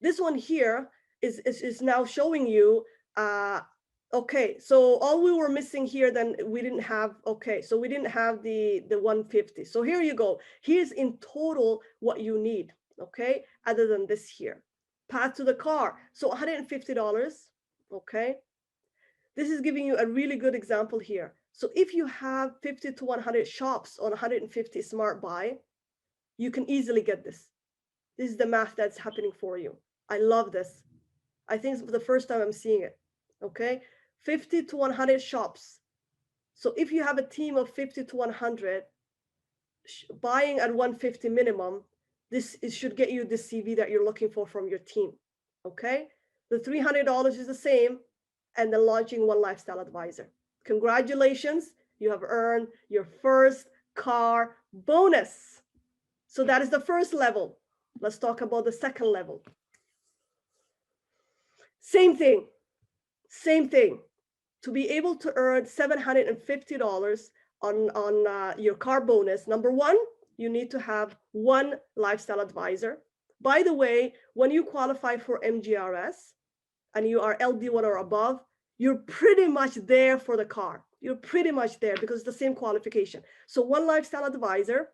Speaker 2: this one here is now showing you okay, so all we were missing here, then we didn't have, okay, so we didn't have the 150. So here you go. Here's in total what you need, okay, other than this here. Path to the car, so $150, okay. This is giving you a really good example here. So if you have 50 to 100 shops on 150 smart buy, you can easily get this. This is the math that's happening for you. I love this. I think it's the first time I'm seeing it, okay. 50 to 100 shops. So if you have a team of 50 to 100, buying at 150 minimum, this should get you the CV that you're looking for from your team, okay? The $300 is the same, and then launching one lifestyle advisor. Congratulations, you have earned your first car bonus. So that is the first level. Let's talk about the second level. Same thing. To be able to earn $750 on your car bonus, number one, you need to have one lifestyle advisor. By the way, when you qualify for MGRS and you are LD1 or above, you're pretty much there for the car. You're pretty much there because it's the same qualification. So one lifestyle advisor.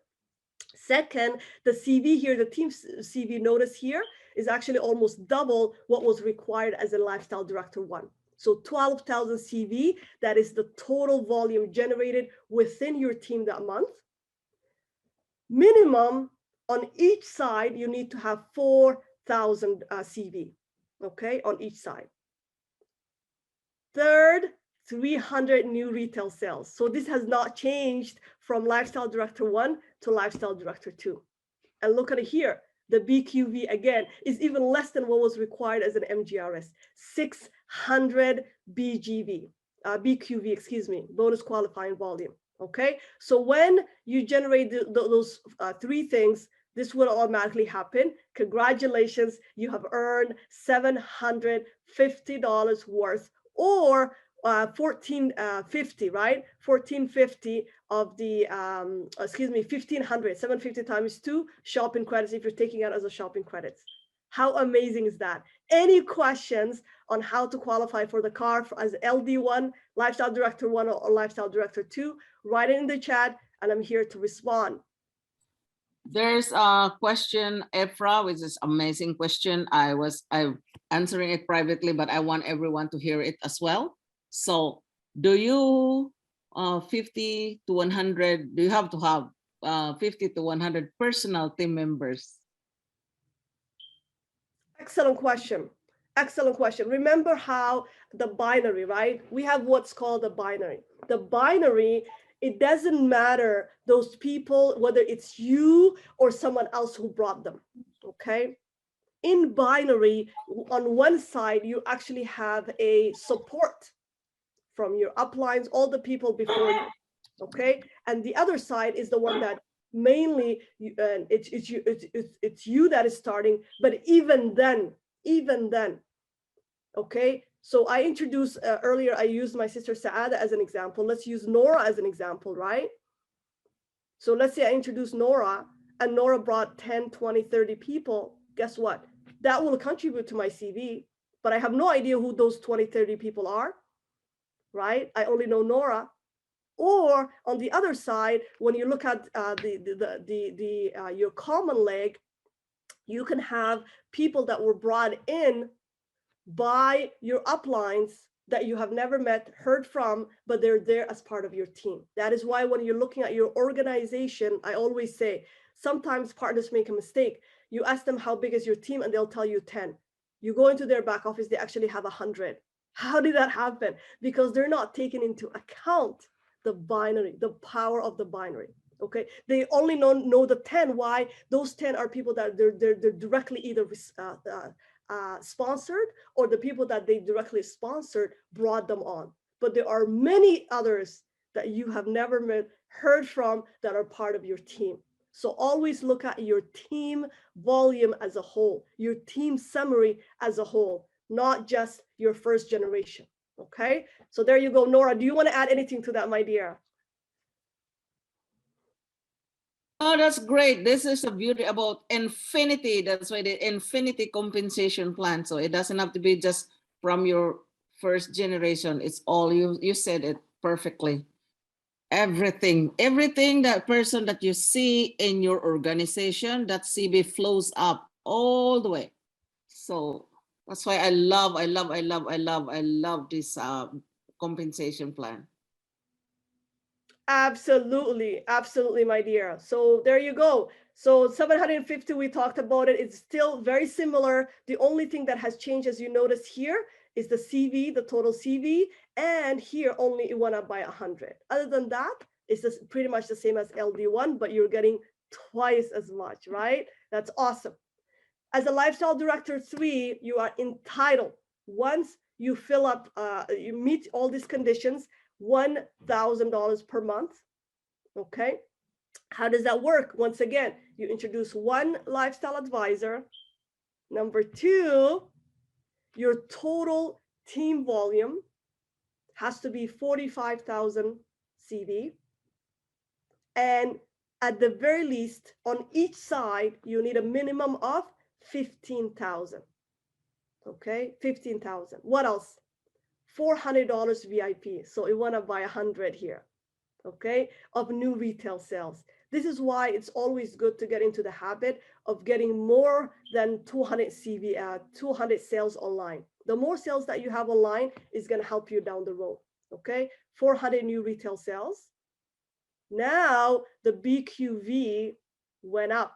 Speaker 2: Second, the CV here, the team CV notice here is actually almost double what was required as a lifestyle director one. So 12,000 CV, that is the total volume generated within your team that month. Minimum on each side, you need to have 4,000 CV, okay, on each side. Third, 300 new retail sales. So this has not changed from Lifestyle Director 1 to Lifestyle Director 2. And look at it here. The BQV, again, is even less than what was required as an MGRS, 600 BQV, excuse me, bonus qualifying volume, okay? So when you generate those three things, this will automatically happen. Congratulations, you have earned $750 worth, or 1450, right? 1450 of the, 1500, 750 times 2 shopping credits if you're taking out as a shopping credits. How amazing is that? Any questions on how to qualify for the car as LD1, Lifestyle Director 1 or Lifestyle Director 2, write it in the chat and I'm here to respond.
Speaker 1: There's a question, Efra, which is amazing question. I'm answering it privately, but I want everyone to hear it as well. So do you 50 to 100, do you have to have 50 to 100 personal team members?
Speaker 2: Excellent question. Excellent question. Remember how the binary, right? We have what's called a binary. The binary, it doesn't matter those people, whether it's you or someone else who brought them, okay? In binary, on one side, you actually have a support from your uplines, all the people before you, okay? And the other side is the one that mainly it's you that is starting, but even then, okay? So I introduced earlier, I used my sister Saada as an example. Let's use Nora as an example, right? So let's say I introduced Nora and Nora brought 10, 20, 30 people. Guess what? That will contribute to my CV, but I have no idea who those 20, 30 people are, right? I only know Nora. Or on the other side, when you look at your common leg, you can have people that were brought in by your uplines that you have never met, heard from, but they're there as part of your team. That is why when you're looking at your organization, I always say, sometimes partners make a mistake. You ask them how big is your team and they'll tell you 10. You go into their back office, they actually have 100. How did that happen? Because they're not taking into account the binary, the power of the binary. Okay, they only know the 10. Why? Those 10 are people that they're directly either sponsored, or the people that they directly sponsored brought them on. But there are many others that you have never met, heard from, that are part of your team. So always look at your team volume as a whole, your team summary as a whole, not just your first generation. Okay, so there you go. Nora, do you want to add anything to that, my dear?
Speaker 1: Oh, that's great. This is the beauty about infinity. That's why the infinity compensation plan. So it doesn't have to be just from your first generation. It's all you said it perfectly. Everything that person that you see in your organization, that CV flows up all the way. So that's why I love this compensation plan.
Speaker 2: Absolutely, absolutely, my dear. So there you go. So 750, we talked about it. It's still very similar. The only thing that has changed, as you notice here, is the CV, the total CV, and here only it went up by 100. Other than that, it's just pretty much the same as LD1, but you're getting twice as much, right? That's awesome. As a Lifestyle Director 3, you are entitled, once you fill up, you meet all these conditions, $1,000 per month. Okay, how does that work? Once again, you introduce one lifestyle advisor. Number two, your total team volume has to be 45,000 CV. And at the very least, on each side, you need a minimum of 15,000. Okay, 15,000. What else? $400 VIP. So it went up by 100 here, okay, of new retail sales. This is why it's always good to get into the habit of getting more than 200 CV, 200 sales online. The more sales that you have online is going to help you down the road. Okay, 400 new retail sales. Now the BQV went up.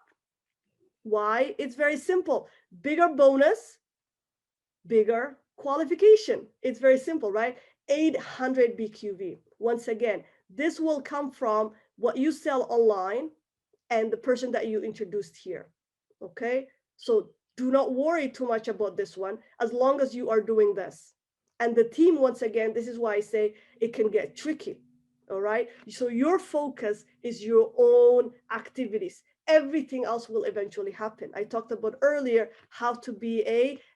Speaker 2: Why? It's very simple. Bigger bonus, bigger qualification. It's very simple, right? 800 BQV. Once again, this will come from what you sell online and the person that you introduced here. Okay, so do not worry too much about this one as long as you are doing this. And the team, once again, this is why I say it can get tricky. All right, so your focus is your own activities. Everything else will eventually happen. I talked about earlier how to be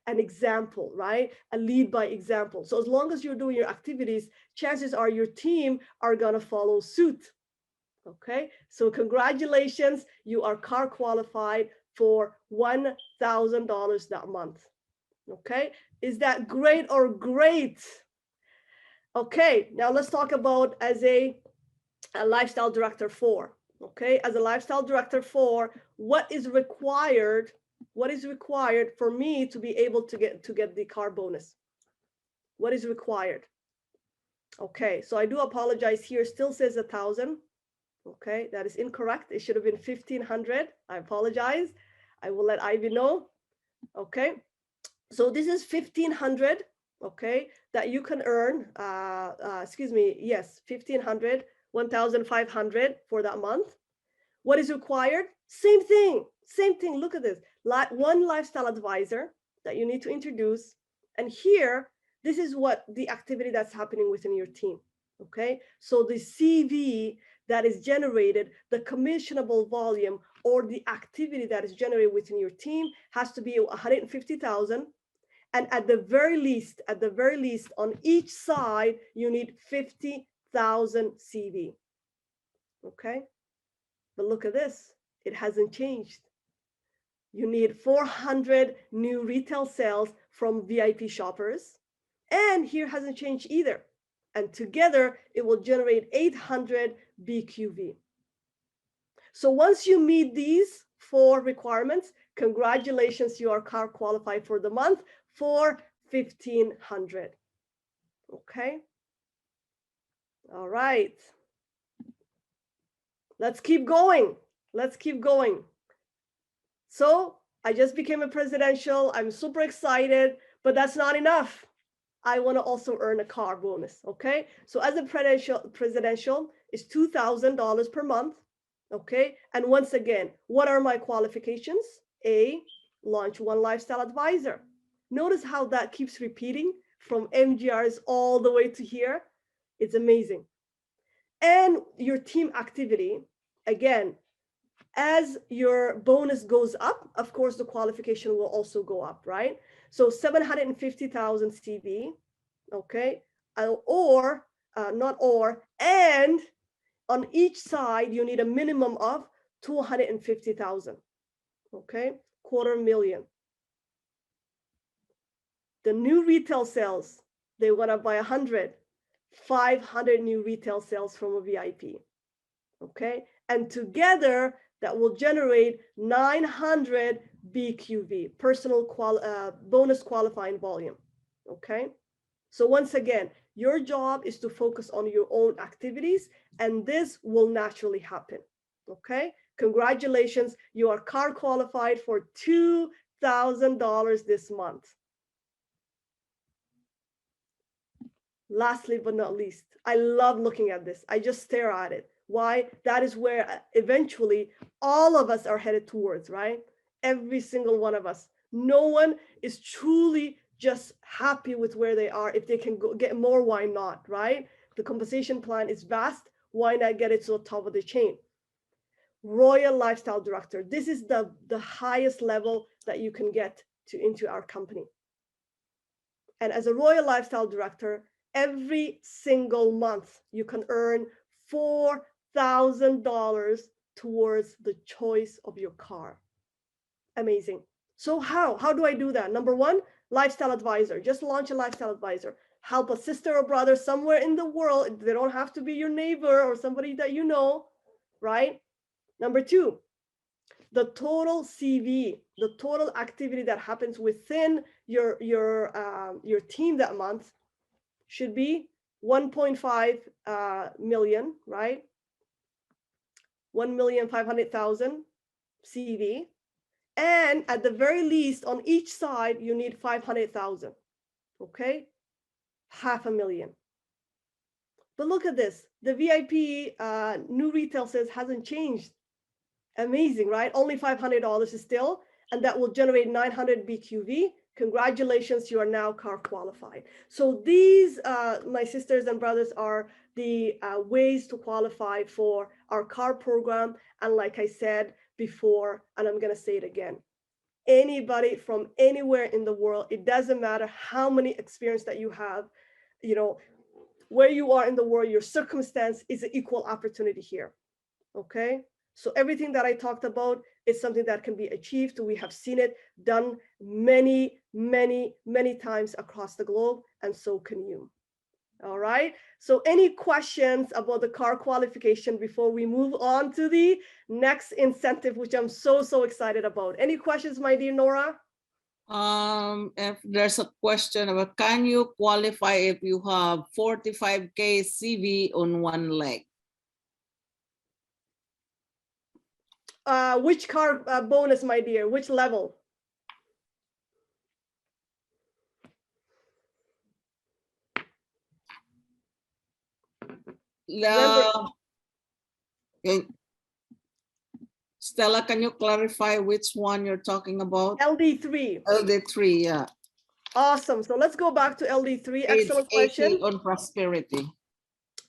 Speaker 2: an example, right? A lead by example. So as long as you're doing your activities, chances are your team are going to follow suit. Okay, so congratulations, you are car qualified for $1,000 that month. Okay, is that great or great? Okay, now let's talk about as a lifestyle director 4. Okay, as a lifestyle director 4, what is required? What is required for me to be able to get the car bonus? What is required? Okay, so I do apologize here. Still says 1,000. Okay, that is incorrect. It should have been 1,500. I apologize. I will let Ivy know. Okay, so this is 1,500. Okay, that you can earn. Excuse me. Yes, 1,500, 1,500 for that month. What is required? Same thing. Same thing. Look at this. One lifestyle advisor that you need to introduce. And here, this is what the activity that's happening within your team. Okay, so the CV that is generated, the commissionable volume or the activity that is generated within your team has to be 150,000. And at the very least, on each side, you need 50,000 CV. Okay, but look at this, it hasn't changed. You need 400 new retail sales from VIP shoppers. And here hasn't changed either. And together, it will generate 800 BQV. So once you meet these 4 requirements, congratulations, you are car qualified for the month for 1,500. Okay. All right. Let's keep going. Let's keep going. So I just became a presidential. I'm super excited, but that's not enough. I want to also earn a car bonus. Okay. So as a presidential is $2,000 per month. Okay. And once again, what are my qualifications? A, launch one lifestyle advisor. Notice how that keeps repeating from MGRs all the way to here. It's amazing. And your team activity, again, as your bonus goes up, of course, the qualification will also go up, right? So 750,000 CV, okay? And on each side, you need a minimum of 250,000, okay? 250,000. The new retail sales, they went up by 100, 500 new retail sales from a VIP, okay? And together, that will generate 900 BQV, bonus qualifying volume, okay? So once again, your job is to focus on your own activities, and this will naturally happen, okay? Congratulations, you are car qualified for $2,000 this month. Lastly but not least, I love looking at this. I just stare at it. Why? That is where eventually all of us are headed towards, right? Every single one of us. No one is truly just happy with where they are. If they can get more, why not, right? The compensation plan is vast. Why not get it to the top of the chain? Royal Lifestyle Director. This is the highest level that you can get into our company. And as a Royal Lifestyle Director, every single month you can earn $4,000 towards the choice of your car. Amazing. So how do I do that? Number 1, lifestyle advisor. Just launch a lifestyle advisor. Help a sister or brother somewhere in the world. They don't have to be your neighbor or somebody that you know, right? Number 2, the total CV, the total activity that happens within your team that month should be 1.5 million, right? 1,500,000 CV. And at the very least, on each side, you need 500,000, okay? 500,000. But look at this, the VIP new retail sales hasn't changed. Amazing, right? Only $500 is still, and that will generate 900 BQV. Congratulations, you are now car qualified. So these, my sisters and brothers, are the ways to qualify for our car program. And like I said before, and I'm gonna say it again, anybody from anywhere in the world, it doesn't matter how many experience that you have, you know, where you are in the world, your circumstance is an equal opportunity here, okay? So everything that I talked about is something that can be achieved. We have seen it done many, many, many times across the globe, and so can you. All right. So any questions about the car qualification before we move on to the next incentive, which I'm so excited about? Any questions, my dear Nora?
Speaker 1: If there's a question about, can you qualify if you have 45K CV on one leg?
Speaker 2: Which car bonus, my dear? Which level?
Speaker 1: Stella, can you clarify which one you're talking about?
Speaker 2: LD3.
Speaker 1: LD3, yeah.
Speaker 2: Awesome. So let's go back to LD3. Excellent question.
Speaker 1: On prosperity.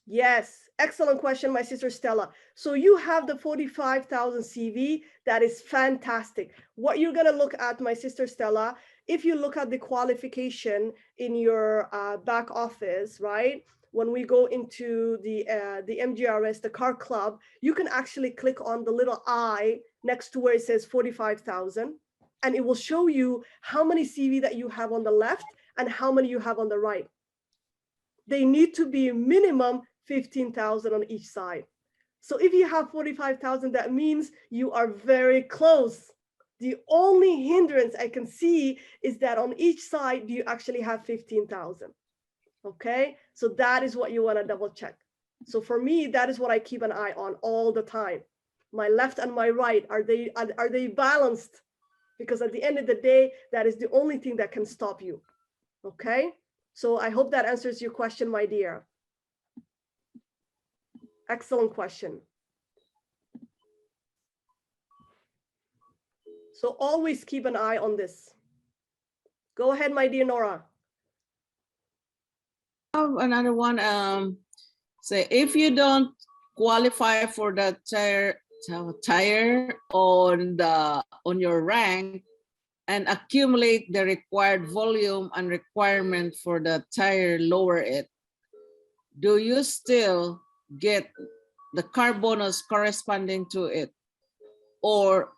Speaker 2: Yes, excellent question, my sister Stella. So you have the 45,000 CV. That is fantastic. What you're going to look at, my sister Stella, if you look at the qualification in your back office, right? When we go into the MGRS, the car club, you can actually click on the little I next to where it says 45,000, and it will show you how many CV that you have on the left and how many you have on the right. They need to be minimum 15,000 on each side. So if you have 45,000, that means you are very close. The only hindrance I can see is that on each side, you actually have 15,000. Okay, so that is what you want to double check. So for me, that is what I keep an eye on all the time. My left and my right, are they balanced? Because at the end of the day, that is the only thing that can stop you. Okay, so I hope that answers your question, my dear. Excellent question. So always keep an eye on this. Go ahead, my dear Nora.
Speaker 1: Another one. Say if you don't qualify for the tire on your rank and accumulate the required volume and requirement for the tire, lower it, do you still get the car bonus corresponding to it, or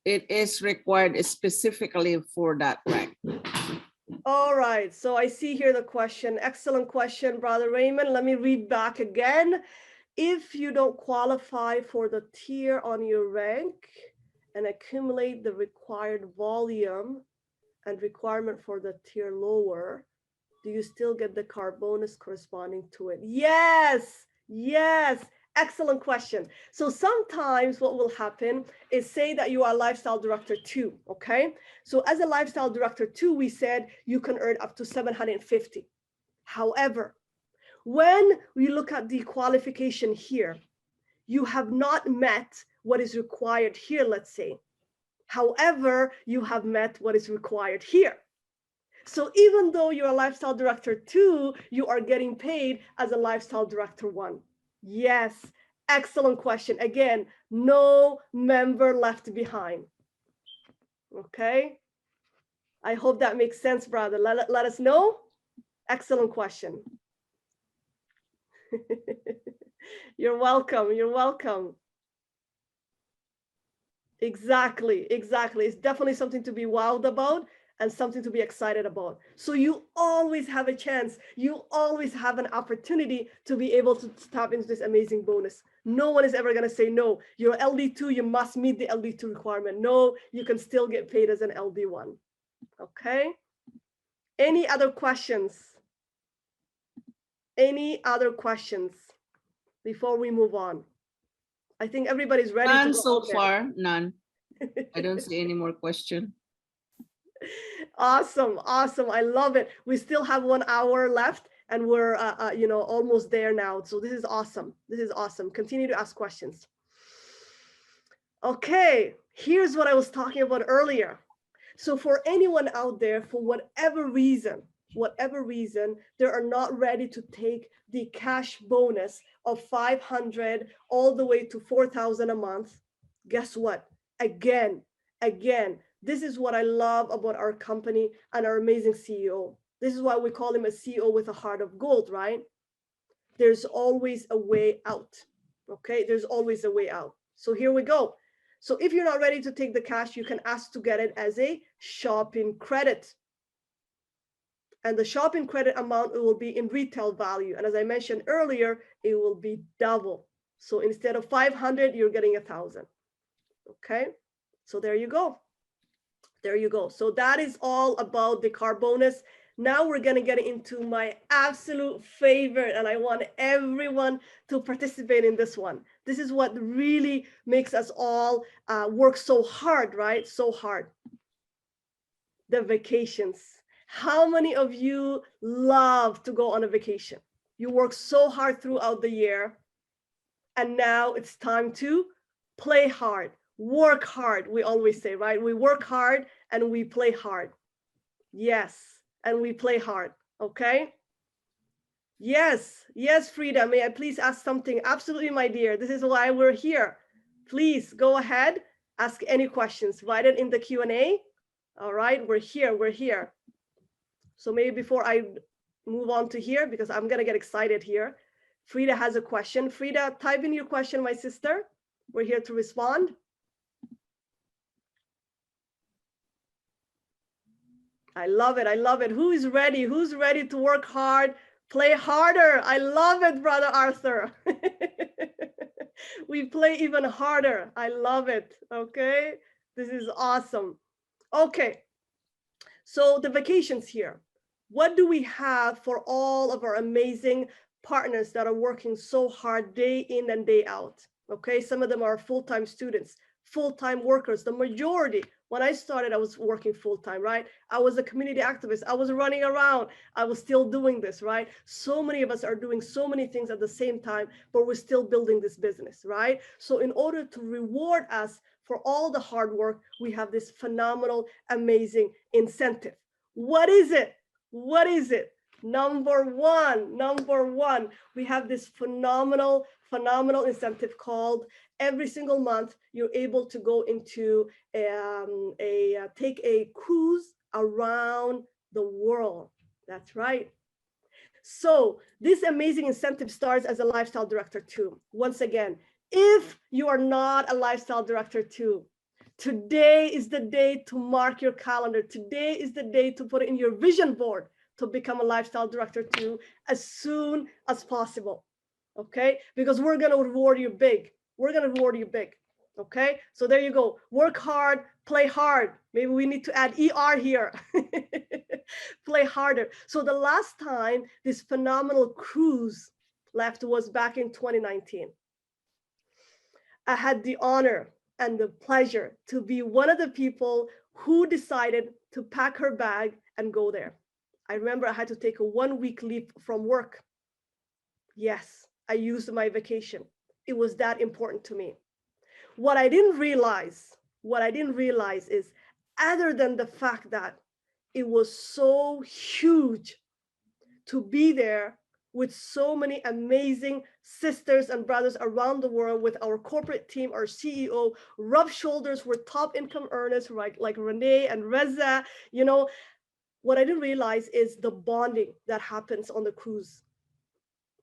Speaker 1: it is required specifically for that rank?
Speaker 2: All right, so I see here the question. Excellent question, Brother Raymond. Let me read back again. If you don't qualify for the tier on your rank and accumulate the required volume and requirement for the tier lower, do you still get the car bonus corresponding to it? Yes, yes. Excellent question. So sometimes what will happen is, say that you are a lifestyle director 2, okay? So as a lifestyle director 2, we said you can earn up to 750. However, when we look at the qualification here, you have not met what is required here, let's say. However, you have met what is required here. So even though you're a lifestyle director 2, you are getting paid as a lifestyle director 1. Yes, excellent question. Again, no member left behind. Okay. I hope that makes sense, brother. Let us know. Excellent question. You're welcome. You're welcome. Exactly. It's definitely something to be wowed about. and something to be excited about. So you always have a chance. You always have an opportunity to be able to tap into this amazing bonus. No one is ever going to say, no, you're LD2, you must meet the LD2 requirement. No, you can still get paid as an LD1. Okay. Any other questions? Any other questions before we move on? I think everybody's ready
Speaker 1: None
Speaker 2: to go
Speaker 1: so
Speaker 2: out there.
Speaker 1: far, none. I don't see any more question.
Speaker 2: Awesome, awesome. I love it. We still have 1 hour left, and we're almost there now. So this is awesome. This is awesome. Continue to ask questions. Okay, here's what I was talking about earlier. So for anyone out there, for whatever reason, they are not ready to take the cash bonus of 500 all the way to 4,000 a month, guess what? Again, this is what I love about our company and our amazing CEO. This is why we call him a CEO with a heart of gold, right? There's always a way out. Okay, there's always a way out. So here we go. So if you're not ready to take the cash, you can ask to get it as a shopping credit. And the shopping credit amount, it will be in retail value. And as I mentioned earlier, it will be double. So instead of 500, you're getting 1,000. Okay, so there you go. There you go. So that is all about the car bonus. Now we're going to get into my absolute favorite, and I want everyone to participate in this one. This is what really makes us all work so hard, right? So hard. The vacations. How many of you love to go on a vacation? You work so hard throughout the year, and now it's time to play hard, work hard. We always say, right? We work hard and we play hard. Yes, and we play hard. Okay. Yes, Frida, may I please ask something? Absolutely, my dear. This is why we're here. Please go ahead, ask any questions. Write it in the Q&A. All right, we're here. So maybe before I move on to here, because I'm gonna get excited here, Frida has a question. Frida, type in your question, my sister. We're here to respond. I love it. Who is ready? Who's ready to work hard, play harder? I love it, Brother Arthur. We play even harder. I love it. Okay, this is awesome. Okay, so the vacations here. What do we have for all of our amazing partners that are working so hard day in and day out? Okay, some of them are full-time students, full-time workers. The majority, when I started, I was working full-time, right? I was a community activist. I was running around. I was still doing this, right? So many of us are doing so many things at the same time, but we're still building this business, right? So in order to reward us for all the hard work, we have this phenomenal, amazing incentive. What is it? What is it? Number one, we have this phenomenal incentive called every single month you're able to go into take a cruise around the world. That's right. So this amazing incentive starts as a lifestyle director too. Once again, if you are not a lifestyle director too, today is the day to mark your calendar. Today is the day to put it in your vision board to become a lifestyle director too, as soon as possible. Okay, because we're going to reward you big. Okay, so there you go. Work hard, play hard. Maybe we need to add ER here. Play harder. So the last time this phenomenal cruise left was back in 2019. I had the honor and the pleasure to be one of the people who decided to pack her bag and go there. I remember I had to take a 1-week leave from work. Yes, I used my vacation. It was that important to me. What I didn't realize is, other than the fact that it was so huge to be there with so many amazing sisters and brothers around the world, with our corporate team, our CEO, rub shoulders with top income earners like Renee and Reza. You know, what I didn't realize is the bonding that happens on the cruise.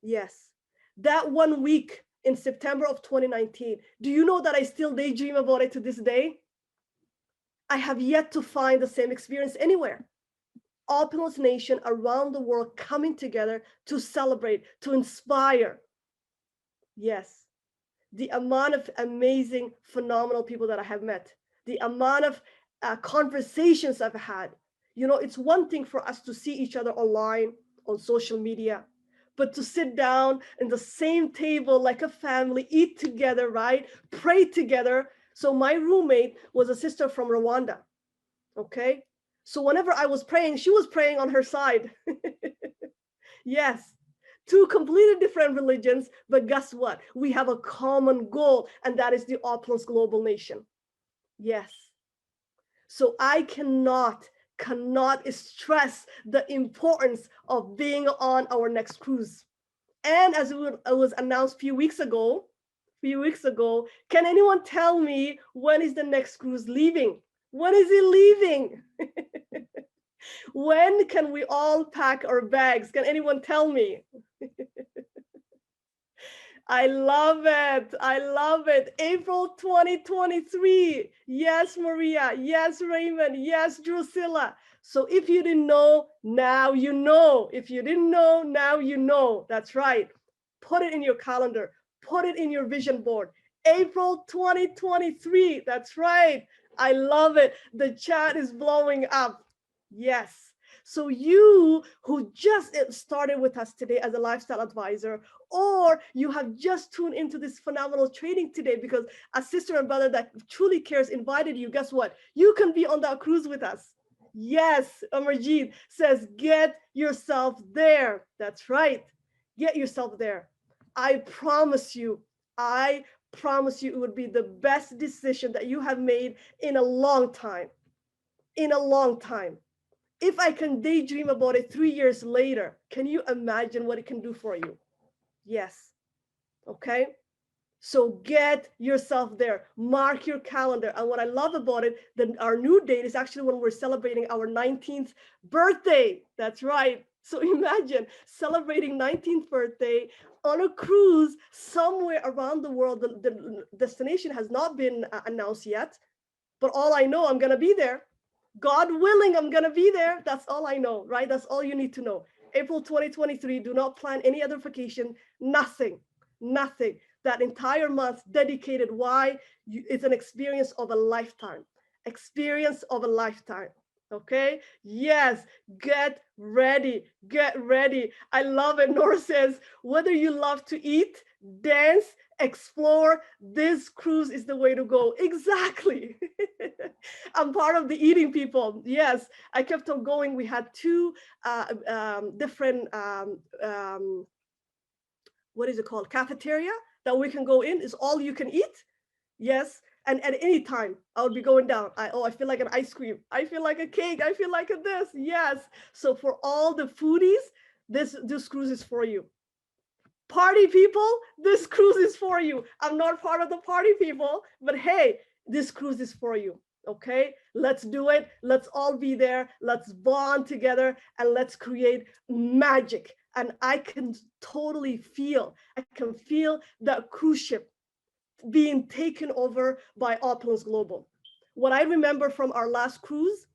Speaker 2: Yes, that 1 week in September of 2019. Do you know that I still daydream about it to this day? I have yet to find the same experience anywhere. Opulence Nation around the world coming together to celebrate, to inspire. Yes, the amount of amazing, phenomenal people that I have met, the amount of conversations I've had. You know, it's one thing for us to see each other online, on social media, but to sit down in the same table like a family, eat together, right? Pray together. So my roommate was a sister from Rwanda, okay? So whenever I was praying, she was praying on her side. Yes, two completely different religions, but guess what? We have a common goal, and that is the Opulence Global Nation. Yes. So I cannot stress the importance of being on our next cruise. And as it was announced a few weeks ago, can anyone tell me when is the next cruise leaving? When is it leaving? When can we all pack our bags? Can anyone tell me? I love it. I love it. April 2023. Yes, Maria. Yes, Raymond. Yes, Drusilla. So if you didn't know, now you know. If you didn't know, now you know. That's right. Put it in your calendar. Put it in your vision board. April 2023. That's right. I love it. The chat is blowing up. Yes. So you who just started with us today as a lifestyle advisor, or you have just tuned into this phenomenal training today because a sister and brother that truly cares invited you, guess what? You can be on that cruise with us. Yes, Amarjeet says, get yourself there. That's right. Get yourself there. I promise you, it would be the best decision that you have made in a long time. In a long time. If I can daydream about it 3 years later, can you imagine what it can do for you? Yes. Okay. So get yourself there, mark your calendar. And what I love about it, that our new date is actually when we're celebrating our 19th birthday. That's right. So imagine celebrating 19th birthday on a cruise somewhere around the world. The destination has not been announced yet, but all I know, I'm going to be there. God willing, I'm going to be there. That's all I know, right? That's all you need to know. April 2023, do not plan any other vacation, nothing, nothing. That entire month dedicated, why? It's an experience of a lifetime, experience of a lifetime. Okay. Yes. Get ready. Get ready. I love it. Nora says, whether you love to eat, dance, explore, this cruise is the way to go. Exactly. I'm part of the eating people. Yes. I kept on going. We had two different, what is it called? Cafeteria that we can go in. Is all you can eat. Yes. And at any time, I would be going down. I feel like an ice cream. I feel like a cake. I feel like a this. Yes. So for all the foodies, this cruise is for you. Party people, this cruise is for you. I'm not part of the party people, but hey, this cruise is for you. Okay, let's do it. Let's all be there. Let's bond together and let's create magic. And I can totally feel, that cruise ship being taken over by Opulence Global. What I remember from our last cruise,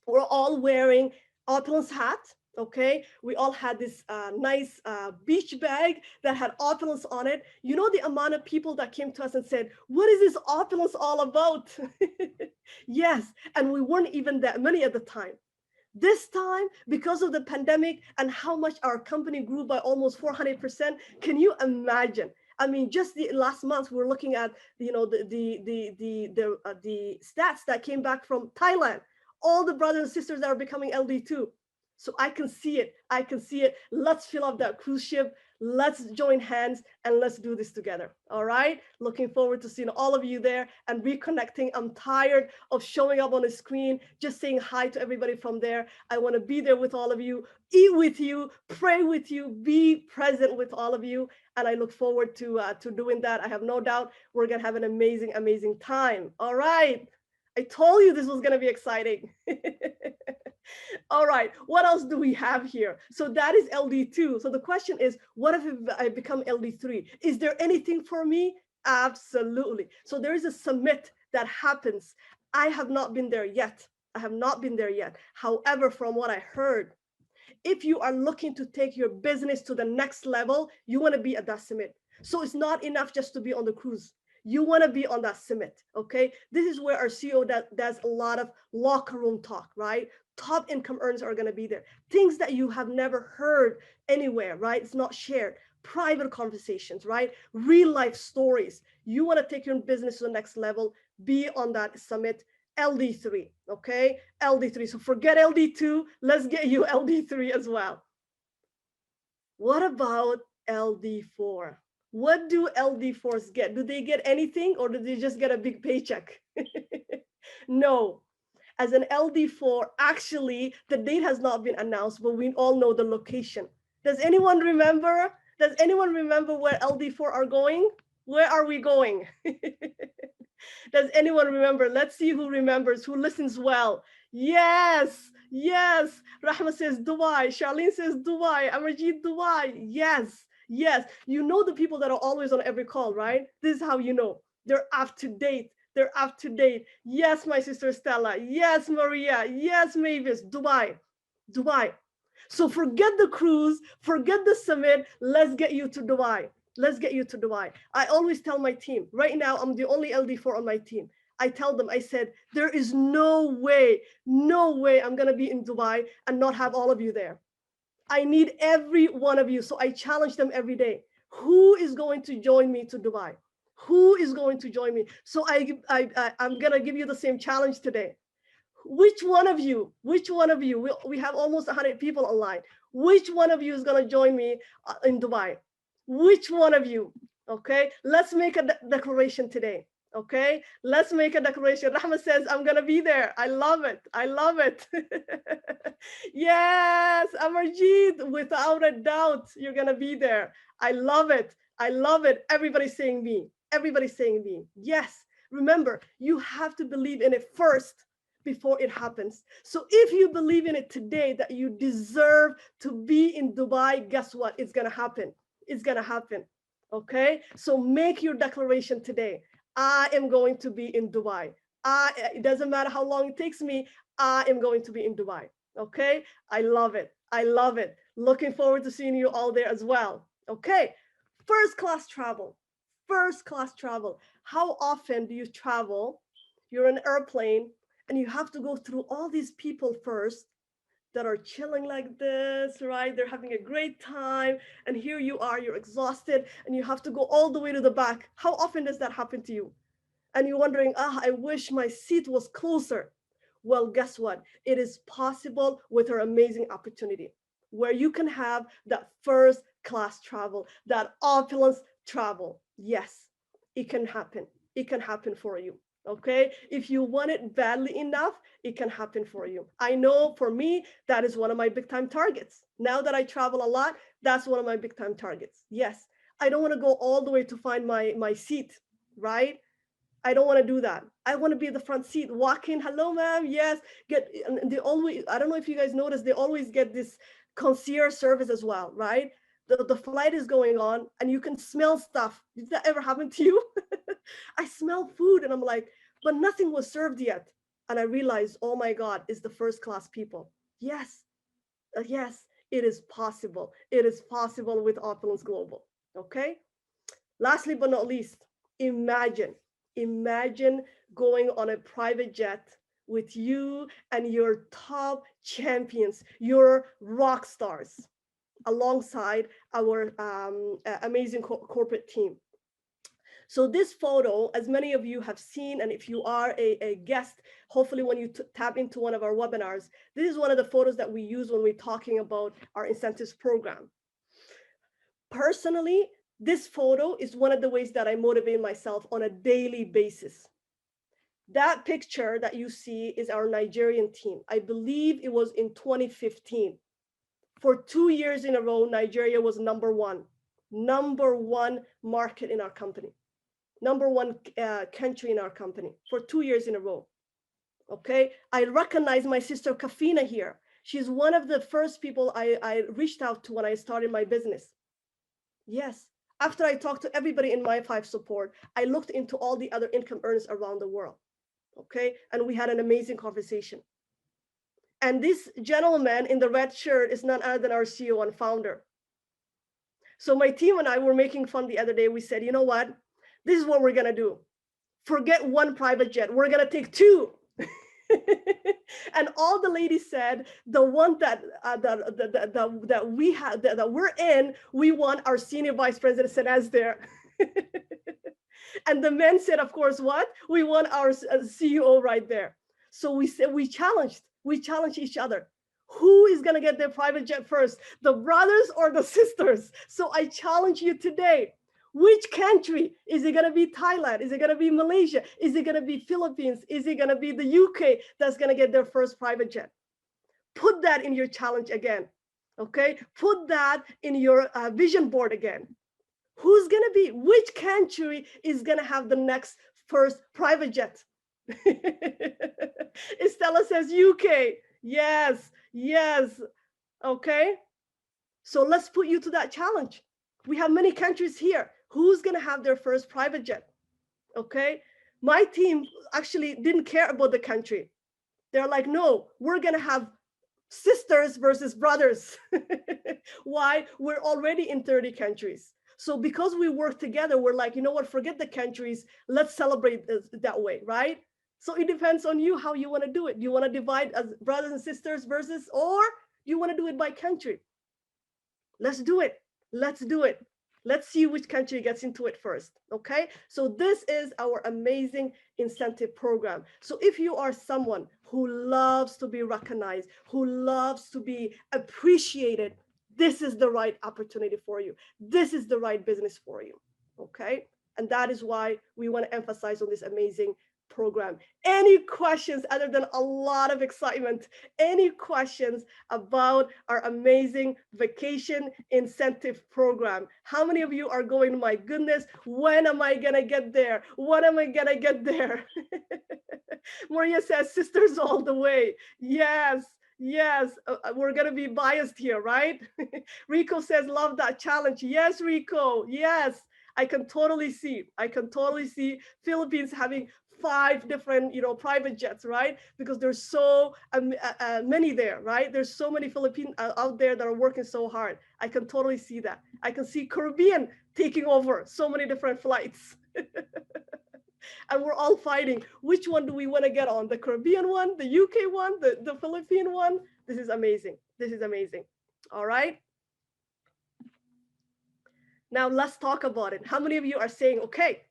Speaker 2: we're all wearing Opulence hat. Okay, we all had this nice beach bag that had Opulence on it. You know the amount of people that came to us and said, what is this Opulence all about? Yes, and we weren't even that many at the time. This time, because of the pandemic and how much our company grew by almost 400%, can you imagine? I mean, just the last month, we're looking at the stats that came back from Thailand. All the brothers and sisters that are becoming LD2. So I can see it. I can see it. Let's fill up that cruise ship. Let's join hands and let's do this together. All right. Looking forward to seeing all of you there and reconnecting. I'm tired of showing up on the screen, just saying hi to everybody from there. I want to be there with all of you, eat with you, pray with you, be present with all of you. And I look forward to doing that. I have no doubt we're going to have an amazing, amazing time. All right. I told you this was going to be exciting. All right, what else do we have here? So that is LD2. So the question is, what if I become LD3? Is there anything for me? Absolutely. So there is a summit that happens I have not been there yet. I have not been there yet. However, from what I heard, if you are looking to take your business to the next level, you want to be at that summit. So it's not enough just to be on the cruise. You want to be on that summit, okay? This is where our CEO does a lot of locker room talk, right? Top income earners are going to be there. Things that you have never heard anywhere, right? It's not shared. Private conversations, right? Real life stories. You want to take your business to the next level, be on that summit. LD3, okay? LD3. So forget LD2. Let's get you LD3 as well. What about LD4? What do LD4s get? Do they get anything or do they just get a big paycheck? No. As an LD4, actually, the date has not been announced, but we all know the location. Does anyone remember? Does anyone remember where LD4 are going? Where are we going? Does anyone remember? Let's see who remembers, who listens well. Yes, yes. Rahma says Dubai. Charlene says Dubai. Amarjeet, Dubai. Yes, yes. You know the people that are always on every call, right? This is how you know. They're up to date. They're up to date. Yes, my sister Stella. Yes, Maria. Yes, Mavis. Dubai. Dubai. So forget the cruise, forget the summit. Let's get you to Dubai. Let's get you to Dubai. I always tell my team, right now, I'm the only LD4 on my team. I tell them, I said, there is no way I'm going to be in Dubai and not have all of you there. I need every one of you. So I challenge them every day. Who is going to join me to Dubai? Who is going to join me? So I'm going to give you the same challenge today. Which one of you, we have almost 100 people online. Which one of you is going to join me in Dubai? Which one of you? Okay, let's make a declaration today. Okay, let's make a declaration. Rahma says, I'm going to be there. I love it. I love it. Yes, Amarjeet, without a doubt, you're going to be there. I love it. I love it. Everybody's saying me. Everybody's saying me. Yes. Remember, you have to believe in it first before it happens. So if you believe in it today that you deserve to be in Dubai, guess what? It's going to happen. It's going to happen. Okay? So make your declaration today. I am going to be in Dubai. It doesn't matter how long it takes me. I am going to be in Dubai. Okay? I love it. I love it. Looking forward to seeing you all there as well. Okay? First class travel. First class travel. How often do you travel? You're in an airplane and you have to go through all these people first that are chilling like this, right? They're having a great time. And here you are, you're exhausted, and you have to go all the way to the back. How often does that happen to you? And you're wondering, I wish my seat was closer. Well, guess what? It is possible with our amazing opportunity where you can have that first class travel, that opulence travel. Yes, it can happen. It can happen for you. Okay. If you want it badly enough, it can happen for you. I know for me, that is one of my big time targets. Now that I travel a lot, that's one of my big time targets. Yes. I don't want to go all the way to find my seat, right? I don't want to do that. I want to be the front seat, walk in, hello, ma'am, yes. And they always, I don't know if you guys notice, they always get this concierge service as well, right? The flight is going on and you can smell stuff. Did that ever happen to you? I smell food and I'm like, but nothing was served yet. And I realized, oh my God, it's the first class people. Yes, yes, it is possible. It is possible with Opulence Global, okay? Lastly, but not least, imagine going on a private jet with you and your top champions, your rock stars, alongside our amazing corporate team. So this photo, as many of you have seen, and if you are a guest, hopefully when you tap into one of our webinars, this is one of the photos that we use when we're talking about our incentives program. Personally, this photo is one of the ways that I motivate myself on a daily basis. That picture that you see is our Nigerian team. I believe it was in 2015. For 2 years in a row, Nigeria was number one market in our company, number one country in our company for 2 years in a row. Okay, I recognize my sister Kafina here. She's one of the first people I reached out to when I started my business. Yes. After I talked to everybody in my 5 support, I looked into all the other income earners around the world. Okay. And we had an amazing conversation. And this gentleman in the red shirt is none other than our CEO and founder. So my team and I were making fun the other day. We said, you know what? This is what we're going to do. Forget one private jet. We're going to take two. And all the ladies said, the one that we have that we're in, we want our senior vice president Senaz there. And the men said, of course, what? We want our CEO right there. So we said we challenged each other. Who is going to get their private jet first, the brothers or the sisters? So I challenge you today. Which country? Is it going to be Thailand? Is it going to be Malaysia? Is it going to be Philippines? Is it going to be the UK that's going to get their first private jet? Put that in your challenge again. Okay, put that in your vision board again. Who's going to be? Which country is going to have the next first private jet? Estella says UK. Yes, yes. Okay. So let's put you to that challenge. We have many countries here. Who's going to have their first private jet? Okay. My team actually didn't care about the country. They're like, no, we're going to have sisters versus brothers. Why? We're already in 30 countries. So because we work together, we're like, you know what, forget the countries. Let's celebrate this that way, right? So it depends on you how you want to do it. Do you want to divide as brothers and sisters versus, or do you want to do it by country? Let's do it. Let's do it. Let's see which country gets into it first. Okay. So this is our amazing incentive program. So if you are someone who loves to be recognized, who loves to be appreciated, this is the right opportunity for you. This is the right business for you. Okay. And that is why we want to emphasize on this amazing program. Any questions other than a lot of excitement? Any questions about our amazing vacation incentive program? How many of you are going, my goodness, when am I going to get there? When am I going to get there? Maria says, sisters all the way. Yes. Yes, we're going to be biased here, right? Rico says, love that challenge. Yes, Rico. Yes, I can totally see. Philippines having 5 different, private jets, right? Because there's so many there, right? There's so many Filipinos out there that are working so hard. I can totally see that. I can see Caribbean taking over so many different flights. And we're all fighting. Which one do we want to get on? The Caribbean one, the UK one, the Philippine one? This is amazing. This is amazing. All right. Now let's talk about it. How many of you are saying, okay,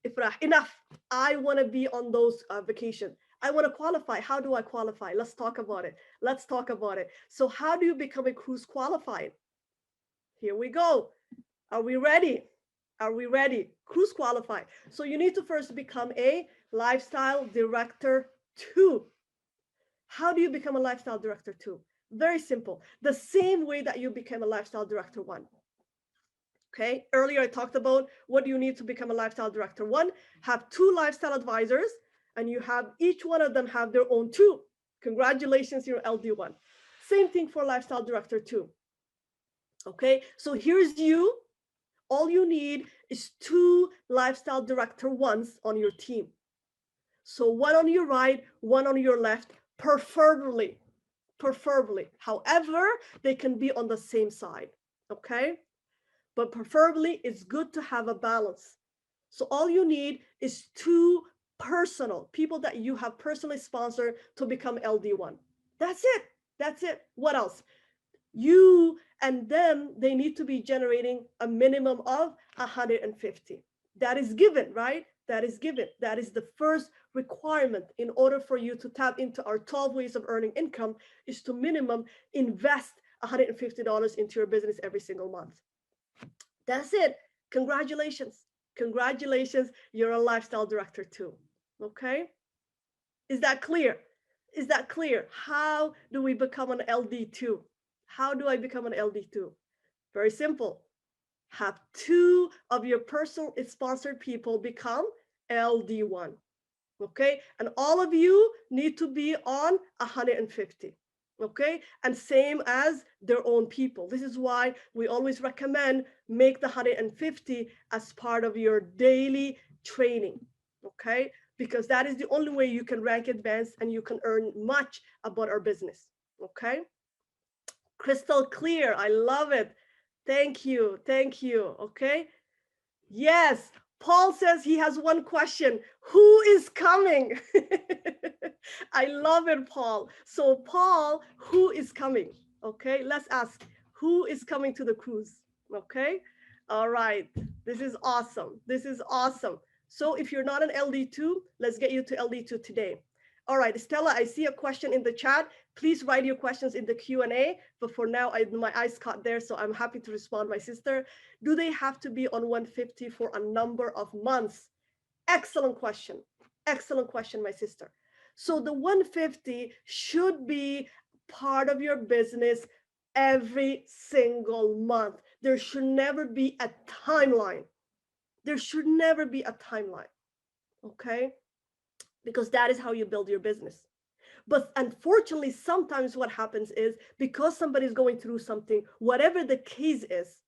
Speaker 2: Ifrah, enough. I want to be on those vacations. I want to qualify. How do I qualify? Let's talk about it. Let's talk about it. So how do you become a cruise qualified? Here we go. Are we ready? Are we ready? Cruise qualified. So you need to first become a lifestyle director 2. How do you become a lifestyle director 2? Very simple. The same way that you became a lifestyle director 1. Okay, earlier I talked about what you need to become a lifestyle director 1. Have 2 lifestyle advisors, and you have each one of them have their own 2. Congratulations, you're LD1. Same thing for lifestyle director 2. Okay, so here's you. All you need is 2 lifestyle director 1s on your team. So one on your right, one on your left, preferably. However, they can be on the same side. Okay. But preferably it's good to have a balance. So all you need is 2 personal people that you have personally sponsored to become LD1. That's it. That's it. What else? You and them, they need to be generating a minimum of 150. That is given, right? That is given. That is the first requirement in order for you to tap into our 12 ways of earning income, is to minimum invest $150 into your business every single month. That's it. Congratulations. Congratulations. You're a lifestyle director 2. Okay. Is that clear? Is that clear? How do we become an LD2? How do I become an LD2? Very simple. Have 2 of your personal sponsored people become LD1. Okay. And all of you need to be on 150. Okay. And same as their own people. This is why we always recommend make the 150 as part of your daily training. Okay. because that is the only way you can rank advanced and you can earn much about our business. Okay. Crystal clear. I love it. Thank you. Thank you. Okay. Yes. Paul says he has one question. Who is coming? I love it, Paul. So, Paul, who is coming? Okay. Let's ask who is coming to the cruise? Okay. All right. This is awesome. This is awesome. So, if you're not an LD2, let's get you to LD2 today. All right, Stella, I see a question in the chat. Please write your questions in the Q&A. But for now, my eyes caught there, so I'm happy to respond, my sister. Do they have to be on 150 for a number of months? Excellent question. Excellent question, my sister. So the 150 should be part of your business every single month. There should never be a timeline. There should never be a timeline, okay? Because that is how you build your business. But unfortunately, sometimes what happens is because somebody's going through something, whatever the case is,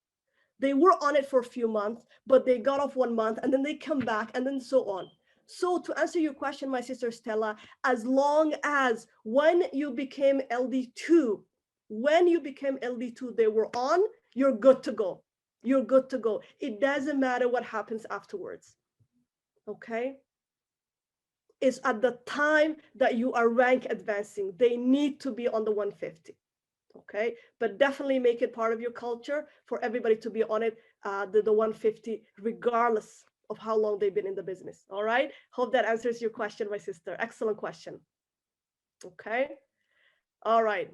Speaker 2: they were on it for a few months, but they got off 1 month and then they come back and then so on. So to answer your question, my sister Stella, as long as when you became LD2, they were on, you're good to go. You're good to go. It doesn't matter what happens afterwards. Okay? Is at the time that you are rank advancing. They need to be on the 150, okay? But definitely make it part of your culture for everybody to be on it, the 150, regardless of how long they've been in the business, all right? Hope that answers your question, my sister. Excellent question, okay? All right.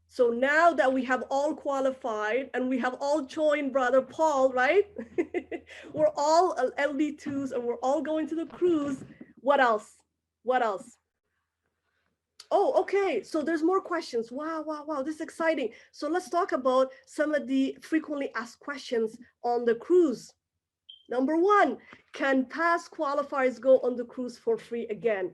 Speaker 2: So now that we have all qualified and we have all joined Brother Paul, right? We're all LD2s and we're all going to the cruise. What else? What else? Oh, okay. So there's more questions. Wow, wow, wow. This is exciting. So let's talk about some of the frequently asked questions on the cruise. Number one, can past qualifiers go on the cruise for free again?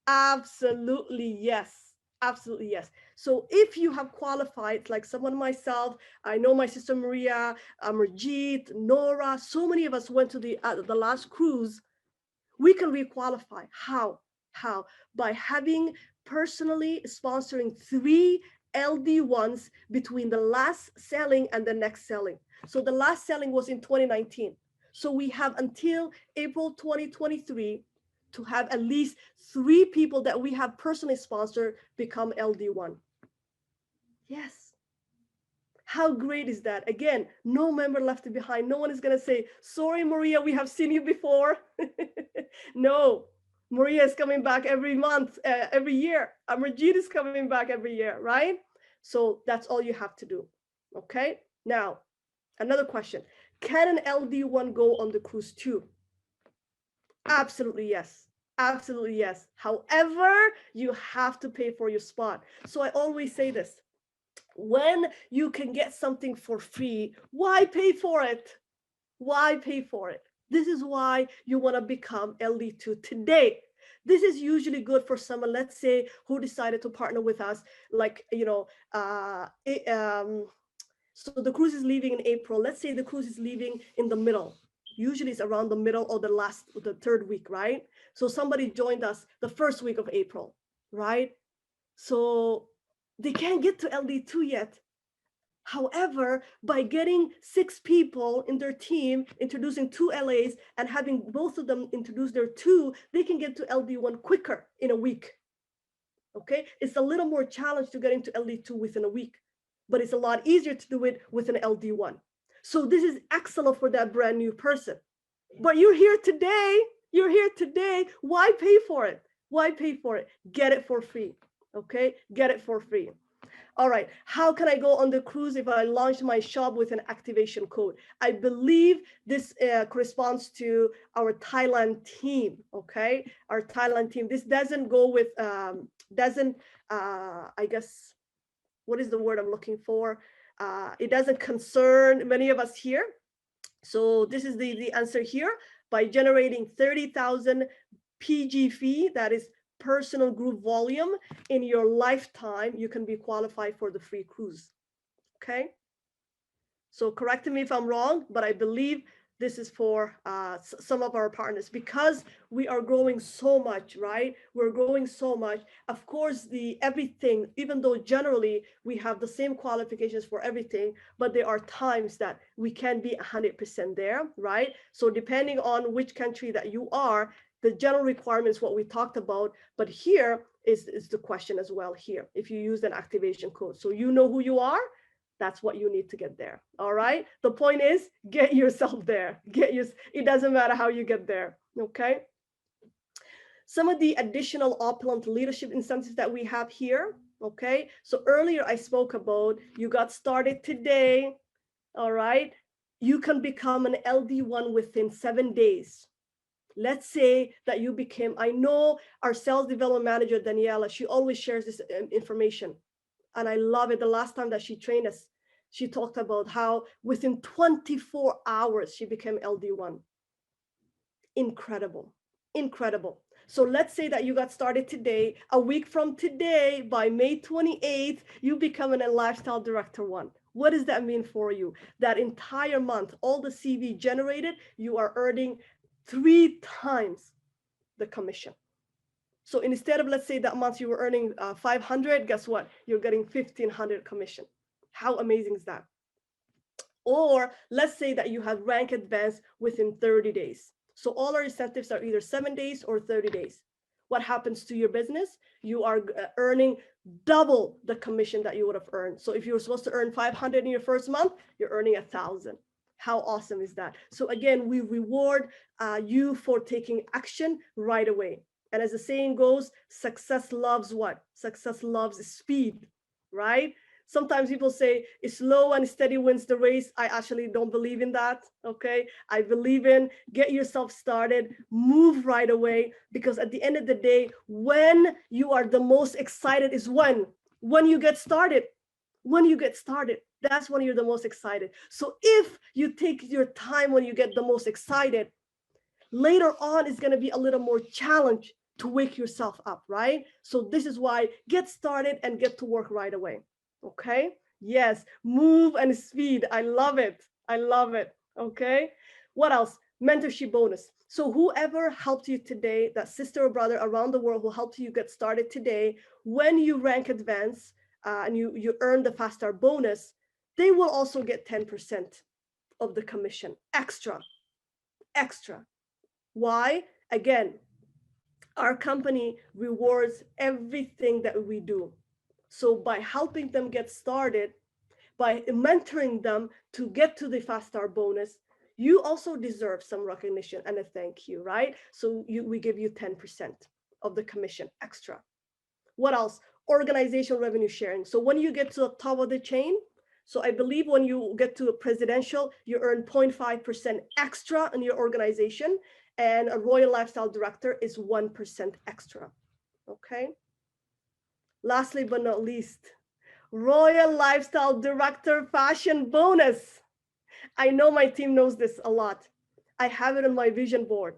Speaker 2: Absolutely yes. Absolutely yes. So if you have qualified, like someone myself, I know my sister Maria, Marjit, Nora, so many of us went to the last cruise. We can requalify. How? How? By having personally sponsoring 3 LD1s between the last selling and the next selling. So the last selling was in 2019. So we have until April 2023 to have at least 3 people that we have personally sponsored become LD1. Yes. How great is that? Again, no member left behind. No one is going to say, sorry, Maria, we have seen you before. No, Maria is coming back every month, every year. Amarjit is coming back every year, right? So that's all you have to do. Okay. Now, another question. Can an LD1 go on the cruise too? Absolutely yes. Absolutely yes. However, you have to pay for your spot. So I always say this. When you can get something for free, why pay for it? Why pay for it? This is why you want to become LD2 today. This is usually good for someone, let's say, who decided to partner with us, like, so the cruise is leaving in April. Let's say the cruise is leaving in the middle. Usually it's around the middle or the third week, right? So somebody joined us the first week of April, right? So they can't get to LD2 yet. However, by getting 6 people in their team, introducing 2 LAs and having both of them introduce their 2, they can get to LD1 quicker in a week. Okay, it's a little more challenge to get into LD2 within a week, but it's a lot easier to do it with an LD1. So this is excellent for that brand new person. But you're here today. You're here today. Why pay for it? Why pay for it? Get it for free. Okay, get it for free. All right, how can I go on the cruise if I launch my shop with an activation code? I believe this corresponds to our Thailand team, okay? Our Thailand team. This doesn't go with, I guess, what is the word I'm looking for? It doesn't concern many of us here. So this is the answer here. By generating 30,000 PG fee, that is personal group volume in your lifetime, you can be qualified for the free cruise. Okay. So correct me if I'm wrong, but I believe this is for some of our partners, because we are growing so much, right? We're growing so much. Of course, everything, even though generally we have the same qualifications for everything, but there are times that we can be 100% there, right? So depending on which country that you are, the general requirements, what we talked about, but here is the question as well here, if you use an activation code. So you know who you are, that's what you need to get there. All right. The point is, get yourself there. It doesn't matter how you get there. Okay. Some of the additional Opulent leadership incentives that we have here. Okay. So earlier I spoke about, you got started today. All right. You can become an LD1 within 7 days. Let's say that you became, I know our sales development manager, Daniela, she always shares this information. And I love it. The last time that she trained us, she talked about how within 24 hours, she became LD1. Incredible, incredible. So let's say that you got started today. A week from today, by May 28th, you become a lifestyle director 1. What does that mean for you? That entire month, all the CV generated, you are earning 3 times the commission. So instead of, let's say that month you were earning 500, guess what? You're getting 1,500 commission. How amazing is that? Or let's say that you have rank advance within 30 days. So all our incentives are either 7 days or 30 days. What happens to your business? You are earning double the commission that you would have earned. So if you were supposed to earn 500 in your first month, you're earning 1,000. How awesome is that? So again, we reward you for taking action right away. And as the saying goes, success loves what? Success loves speed, right? Sometimes people say it's slow and steady wins the race. I actually don't believe in that. Okay. I believe in get yourself started, move right away, because at the end of the day, when you are the most excited is when you get started. When you get started, that's when you're the most excited. So if you take your time when you get the most excited, later on it's going to be a little more challenge to wake yourself up, right? So this is why get started and get to work right away. Okay. Yes. Move and speed. I love it. I love it. Okay. What else? Mentorship bonus. So whoever helped you today, that sister or brother around the world who helped you get started today, when you rank advance and you earn the fast start bonus, they will also get 10% of the commission extra. Why? Again, our company rewards everything that we do. So by helping them get started, by mentoring them to get to the fast start bonus, you also deserve some recognition and a thank you, right? So we give you 10% of the commission extra. What else? Organizational revenue sharing. So when you get to the top of the chain, so I believe when you get to a presidential, you earn 0.5% extra in your organization, and a Royal Lifestyle Director is 1% extra. Okay. Lastly but not least, Royal Lifestyle Director Fashion Bonus. I know my team knows this a lot. I have it on my vision board.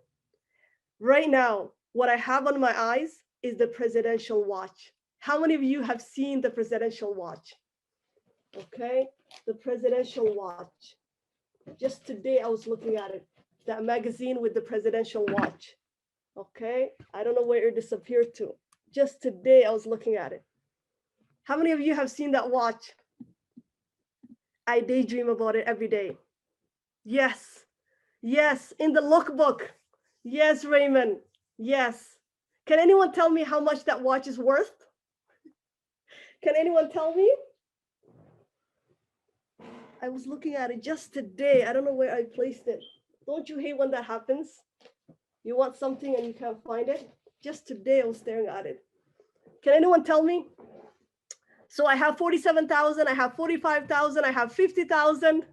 Speaker 2: Right now, what I have on my eyes is the presidential watch. How many of you have seen the presidential watch? Okay, the presidential watch. Just today I was looking at it, that magazine with the presidential watch. Okay, I don't know where it disappeared to. Just today I was looking at it. How many of you have seen that watch? I daydream about it every day. Yes, yes, in the lookbook. Yes, Raymond, yes. Can anyone tell me how much that watch is worth? Can anyone tell me? I was looking at it just today. I don't know where I placed it. Don't you hate when that happens? You want something and you can't find it? Just today I was staring at it. Can anyone tell me? So I have 47,000, I have 45,000, I have 50,000.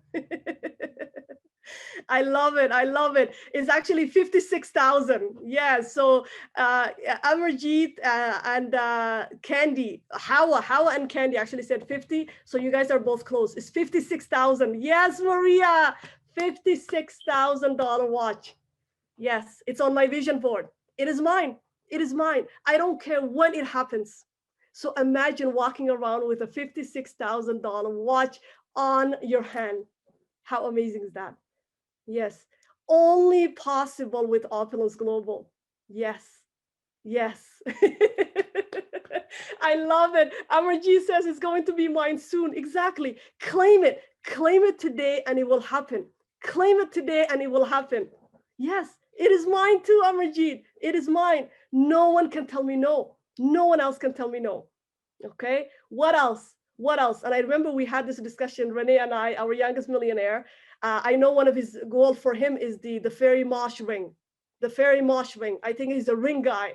Speaker 2: I love it. I love it. It's actually 56,000. Yeah. So Amarjeet and Candy, Hawa and Candy actually said 50. So you guys are both close. It's 56,000. Yes, Maria, $56,000 watch. Yes, it's on my vision board. It is mine. It is mine. I don't care when it happens. So imagine walking around with a $56,000 watch on your hand. How amazing is that? Yes. only possible with Opulence Global. Yes. Yes. I love it. Amarji says it's going to be mine soon. Exactly. Claim it. Claim it today and it will happen. Claim it today and it will happen. Yes, it is mine too, Amarjit. It is mine. No one can tell me no. No one else can tell me no. Okay. What else? What else? And I remember we had this discussion, Renee and I, our youngest millionaire. I know one of his goals for him is the fairy mosh ring. The fairy mosh ring. I think he's a ring guy.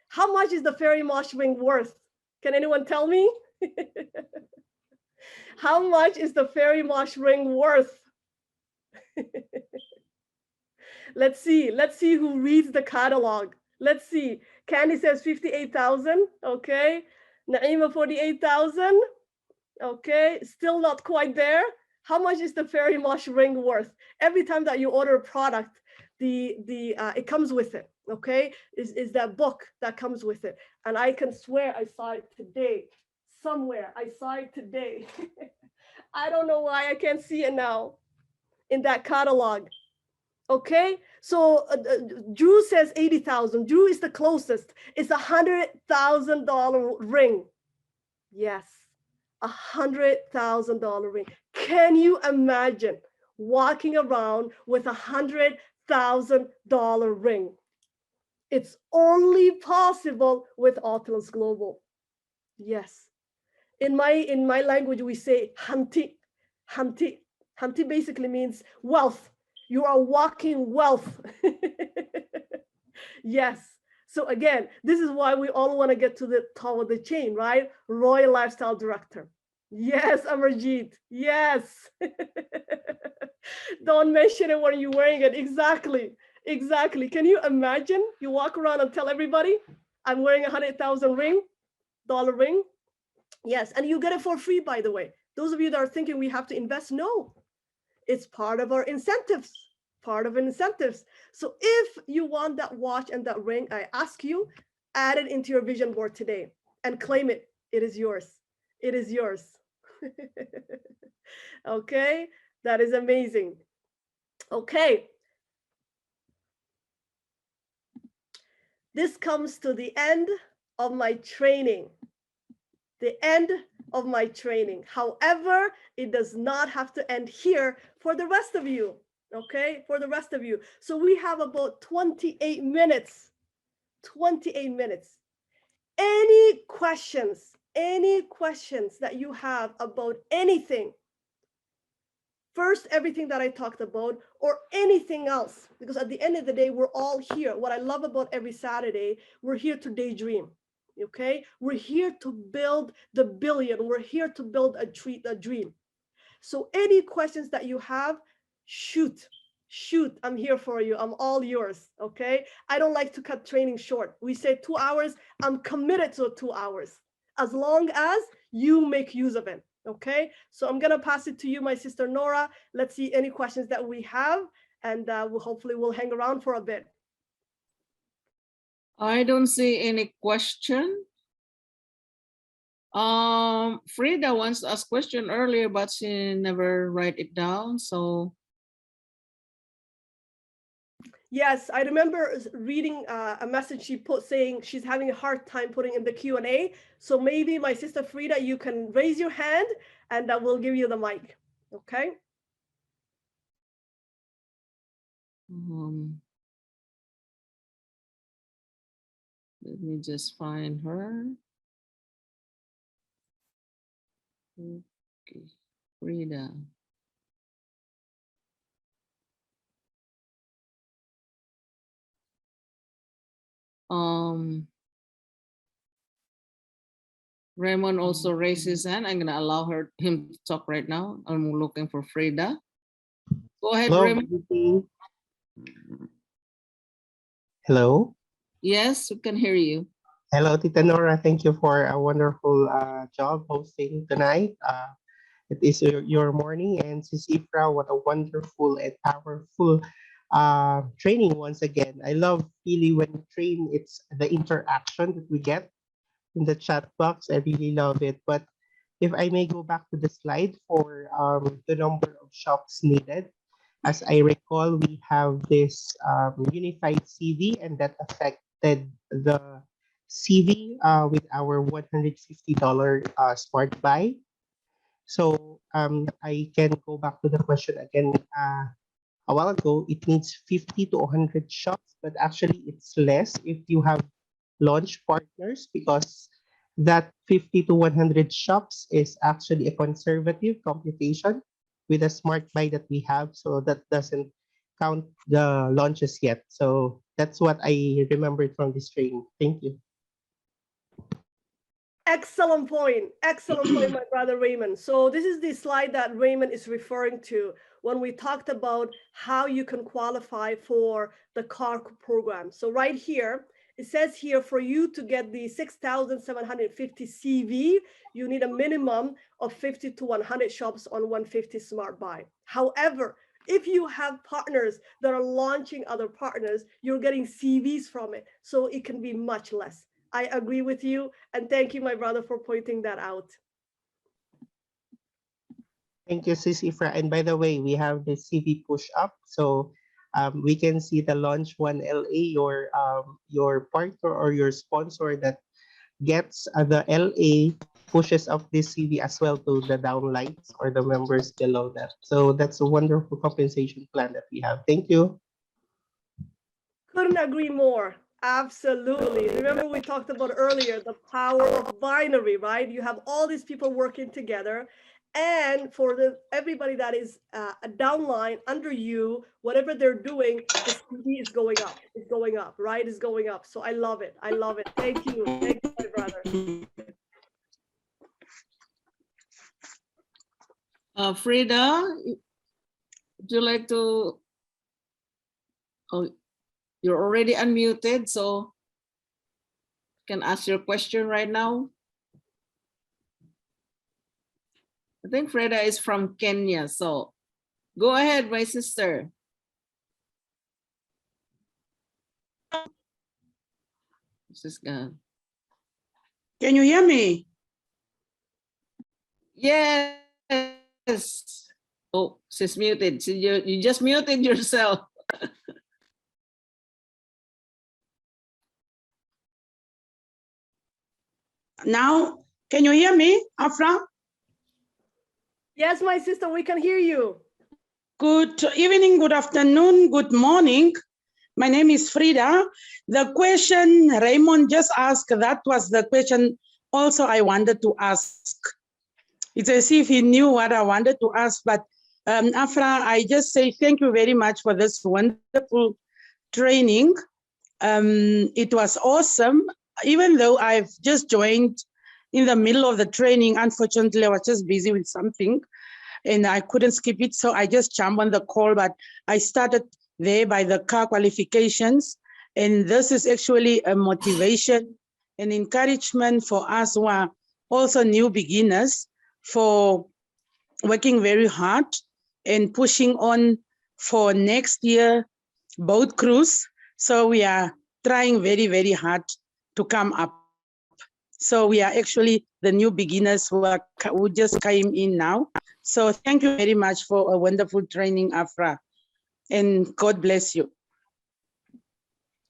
Speaker 2: How much is the fairy mosh ring worth? Can anyone tell me? How much is the fairy mosh ring worth? Let's see. Let's see who reads the catalog. Let's see. Candy says 58,000. Okay. Naima 48,000. Okay. Still not quite there. How much is the fairy mosh ring worth? Every time that you order a product, it comes with it. Okay, is that book that comes with it. And I can swear I saw it today somewhere. I saw it today. I don't know why I can't see it now in that catalog. Okay, so Drew says 80,000. Drew is the closest. It's $100,000 ring. Yes, $100,000 ring. Can you imagine walking around with $100,000 ring? It's only possible with Opulence Global. Yes. In my language, we say hanti. Hanti. Hanti basically means wealth. You are walking wealth. Yes. So again, this is why we all want to get to the top of the chain, right? Royal Lifestyle Director. Yes, Amarjit. Yes. Don't mention it when you're wearing it. Exactly. Exactly. Can you imagine? You walk around and tell everybody, I'm wearing $100,000 ring. Yes. And you get it for free, by the way. Those of you that are thinking we have to invest, no. It's part of our incentives. Part of incentives. So if you want that watch and that ring, I ask you, add it into your vision board today and claim it. It is yours. It is yours. Okay. That is amazing. Okay. This comes to the end of my training. The end of my training. However, it does not have to end here for the rest of you. Okay, for the rest of you. So we have about 28 minutes. 28 minutes. Any questions that you have about anything? First, everything that I talked about, or anything else, because at the end of the day, we're all here. What I love about every Saturday, we're here to daydream. Okay, we're here to build the billion. We're here to build a dream. So any questions that you have, shoot. I'm here for you. I'm all yours. Okay, I don't like to cut training short. We say 2 hours. I'm committed to 2 hours as long as you make use of it. Okay, so I'm gonna pass it to you, my sister Nora. Let's see any questions that we have, and hopefully we'll hang around for a bit.
Speaker 1: I don't see any question. Frida wants to ask question earlier, but she never write it down. So
Speaker 2: yes, I remember reading a message she put saying she's having a hard time putting in the Q&A. So maybe my sister Frida, you can raise your hand and we'll give you the mic. Okay.
Speaker 1: Let me just find her. Okay, Frida. Raymond also raised his hand. I'm gonna allow him to talk right now. I'm looking for Frida. Go ahead,
Speaker 3: Hello,
Speaker 1: Raymond.
Speaker 3: Hello.
Speaker 1: Yes, we can hear you.
Speaker 3: Hello, Tita Nora. Thank you for a wonderful job hosting tonight. It is your morning, and Sis Ifra, what a wonderful and powerful training once again. I love really when you train, it's the interaction that we get in the chat box. I really love it. But if I may go back to the slide for the number of shops needed, As I recall, we have this unified CV, and that affected the CV with our $150 smart buy. So I can go back to the question again. A while ago, it needs 50 to 100 shops, but actually it's less if you have launch partners, because that 50 to 100 shops is actually a conservative computation with a smart buy that we have. So that doesn't count the launches yet. So that's what I remembered from this training. Thank you.
Speaker 2: Excellent point. Excellent point, my brother Raymond. So this is the slide that Raymond is referring to when we talked about how you can qualify for the CAR program. So right here, it says here for you to get the 6,750 CV, you need a minimum of 50 to 100 shops on 150 Smart Buy. However, if you have partners that are launching other partners, you're getting CVs from it. So it can be much less. I agree with you. And thank you, my brother, for pointing that out.
Speaker 3: Thank you, Sis Ifra. And by the way, we have the CV push up. So we can see the launch one LA, your partner or your sponsor that gets the LA pushes up this CV as well to the downlights or the members below that. So that's a wonderful compensation plan that we have. Thank you.
Speaker 2: Couldn't agree more. Absolutely. Remember, we talked about earlier the power of binary, right? You have all these people working together. And for everybody that is a downline under you, whatever they're doing, the CV is going up. It's going up, right? It's going up. So I love it. I love it. Thank you. Thank you, my brother.
Speaker 1: Frida, would you like to? Oh, you're already unmuted, so you can ask your question right now. I think Frida is from Kenya, so go ahead, my sister. This is good.
Speaker 4: Can you hear me?
Speaker 1: Yes. Oh, she's muted. So you just muted yourself.
Speaker 4: Now, can you hear me, Afra?
Speaker 2: Yes, my sister, we can hear you.
Speaker 4: Good evening, good afternoon, good morning. My name is Frida. The question Raymond just asked, that was the question also I wanted to ask. It's as if he knew what I wanted to ask, but Afra, I just say thank you very much for this wonderful training. It was awesome. Even though I've just joined in the middle of the training, unfortunately, I was just busy with something and I couldn't skip it. So I just jumped on the call, but I started there by the CAR qualifications. And this is actually a motivation and encouragement for us who are also new beginners for working very hard and pushing on for next year boat cruise. So we are trying very, very hard to come up. So we are actually the new beginners who just came in now. So thank you very much for a wonderful training, Afra, and God bless you.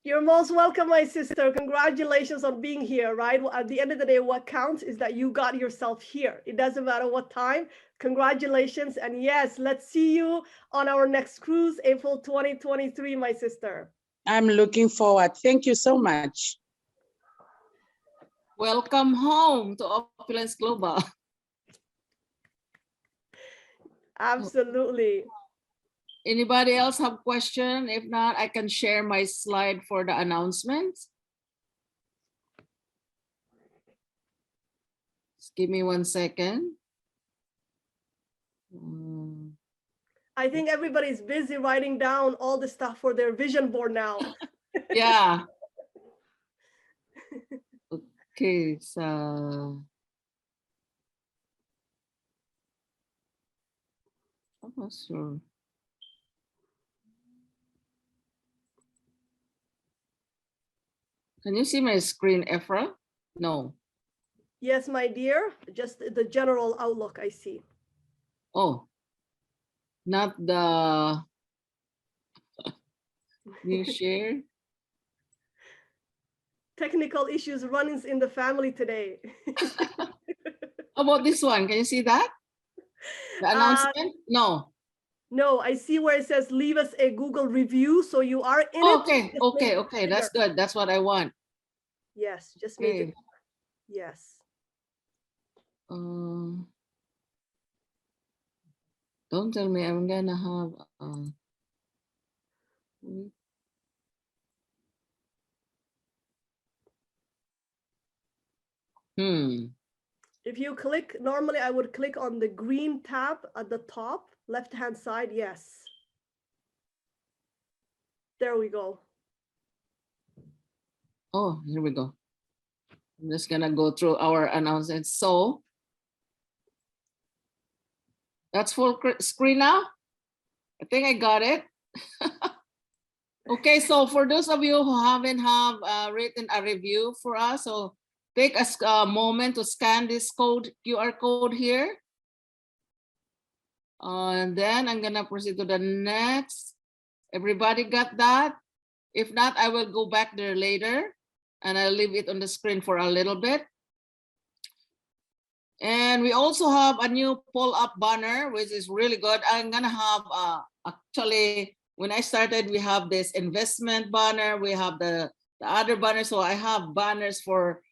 Speaker 2: You're most welcome, my sister. Congratulations on being here, right? At the end of the day, what counts is that you got yourself here. It doesn't matter what time. Congratulations. And yes, let's see you on our next cruise, April 2023, my sister.
Speaker 4: I'm looking forward. Thank you so much.
Speaker 1: Welcome home to Opulence Global.
Speaker 2: Absolutely.
Speaker 1: Anybody else have question? If not, I can share my slide for the announcements. Just give me 1 second.
Speaker 2: I think everybody's busy writing down all the stuff for their vision board now.
Speaker 1: Yeah. Okay, so I'm not sure. Can you see my screen, Efra? No.
Speaker 2: Yes, my dear, just the general outlook I see.
Speaker 1: Oh, not the New share.
Speaker 2: Technical issues runnings in the family today.
Speaker 1: How about this one? Can you see that? The announcement? No.
Speaker 2: No, I see where it says leave us a Google review. So you are in it.
Speaker 1: Okay,
Speaker 2: Just
Speaker 1: okay,
Speaker 2: make it
Speaker 1: okay. That's
Speaker 2: bigger.
Speaker 1: good. That's what I want.
Speaker 2: Yes, just make it.
Speaker 1: Okay.
Speaker 2: Yes.
Speaker 1: Don't tell me I'm gonna have
Speaker 2: If you click, normally I would click on the green tab at the top, left-hand side. Yes. There we go.
Speaker 1: Oh, here we go. I'm just gonna go through our announcements. So that's full screen now. I think I got it. Okay, so for those of you who haven't written a review for us, so take a moment to scan this QR code here. And then I'm gonna proceed to the next. Everybody got that? If not, I will go back there later and I'll leave it on the screen for a little bit. And we also have a new pull-up banner, which is really good. I'm gonna have, actually, when I started, we have this investment banner, we have the other banner. So I have banners for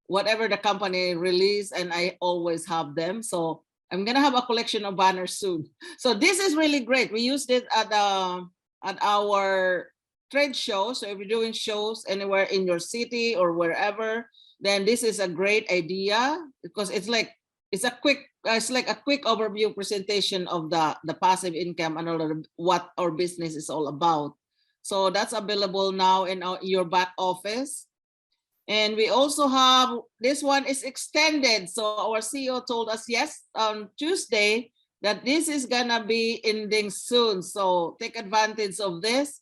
Speaker 1: whatever the company release, and I always have them. So I'm gonna have a collection of banners soon. So this is really great. We used it at our trade show. So if you're doing shows anywhere in your city or wherever, then this is a great idea because it's like a quick overview presentation of the passive income and all of what our business is all about. So that's available now in your back office. And we also have, this one is extended. So our CEO told us yes on Tuesday that this is gonna be ending soon. So take advantage of this.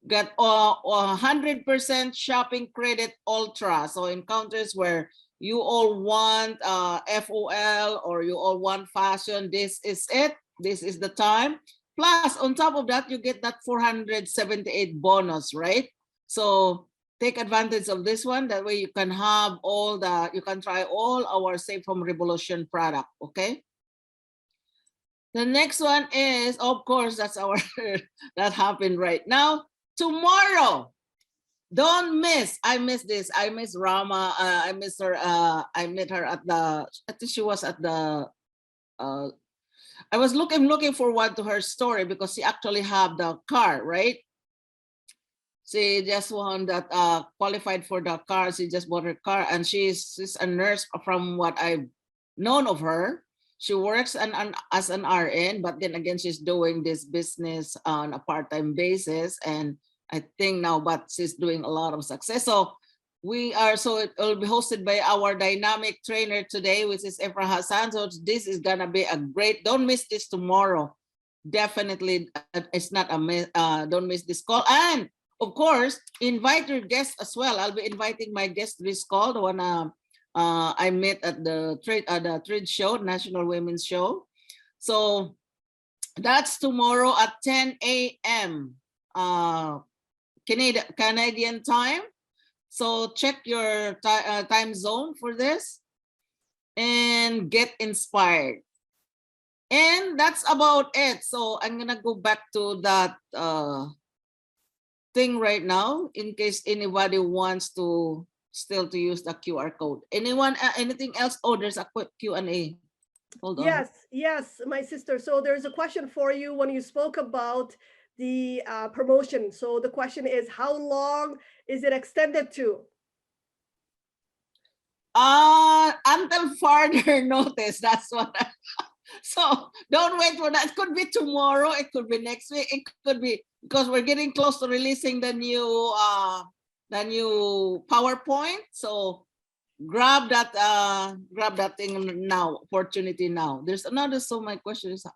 Speaker 1: Got 100% shopping credit ultra. So encounters where you all want FOL or you all want fashion, this is it. This is the time. Plus, on top of that, you get that 478 bonus, right? So take advantage of this one. That way you can have you can try all our Save Home Revolution product, okay? The next one is, of course, that's our, that happened right now. Tomorrow, don't miss. I miss this. I miss Rama. I miss her. I met her at the, I think she was at the, I was looking forward to her story because she actually have the car, right? She just won that qualified for the car. She just bought her car, and she's a nurse from what I've known of her. She works as an RN, but then again, she's doing this business on a part-time basis. And I think now, but she's doing a lot of success. So it will be hosted by our dynamic trainer today, which is Efra Hassan. So this is gonna be a great, don't miss this tomorrow. Definitely, it's not a miss, don't miss this call. And of course, invite your guests as well. I'll be inviting my guest to this call, the one I met at the trade show, National Women's Show. So that's tomorrow at 10 a.m. Canadian time. So check your time zone for this and get inspired. And that's about it. So I'm gonna go back to that thing right now in case anybody wants to still to use the QR code. Anyone, anything else? Oh, there's a quick Q&A. Hold on.
Speaker 2: Yes, my sister. So there's a question for you when you spoke about the promotion. So the question is, how long is it extended to?
Speaker 1: Until further notice. That's what. So don't wait for that. It could be tomorrow. It could be next week. It could be because we're getting close to releasing the new PowerPoint. So grab that thing now. Opportunity now. There's another. So my question is.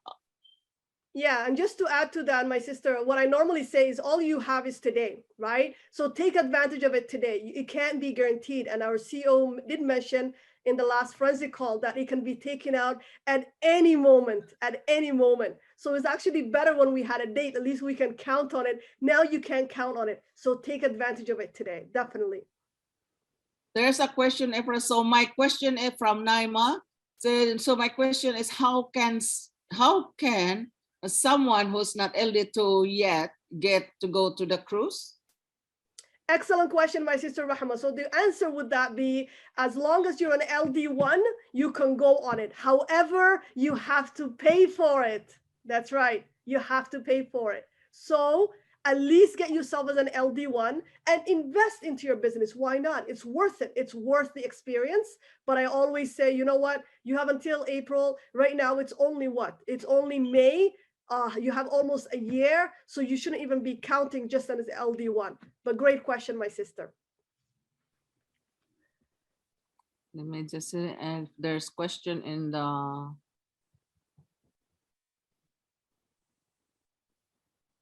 Speaker 2: Yeah, and just to add to that, my sister, what I normally say is all you have is today, right? So take advantage of it today. It can't be guaranteed. And our CEO did mention in the last frenzy call that it can be taken out at any moment, So it's actually better when we had a date, at least we can count on it. Now you can't count on it. So take advantage of it today, definitely.
Speaker 1: There's a question, Efra. So my question is from Naima. So my question is, how can someone who's not LD2 yet get to go to the cruise?
Speaker 2: Excellent question, my sister Rahma. So the answer would that be, as long as you're an LD1, you can go on it. However, you have to pay for it. That's right. You have to pay for it. So at least get yourself as an LD1 and invest into your business. Why not? It's worth it. It's worth the experience. But I always say, you know what? You have until April. Right now, it's only what? It's only May. You have almost a year, so you shouldn't even be counting just as LD1. But great question, my sister.
Speaker 1: Let me just say, and there's question in the.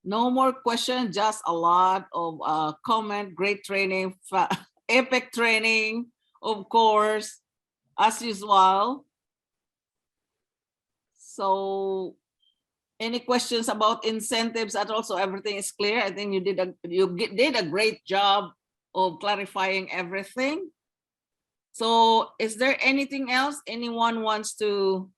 Speaker 1: No more question, just a lot of comment, great training, epic training, of course, as usual. So any questions about incentives? And also everything is clear. I think you did a great job of clarifying everything. So is there anything else anyone wants to?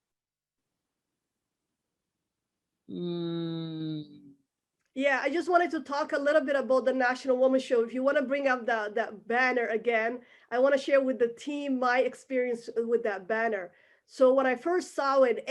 Speaker 2: Yeah, I just wanted to talk a little bit about the National Women's Show. If you want to bring up that banner again, I want to share with the team my experience with that banner. So when I first saw it,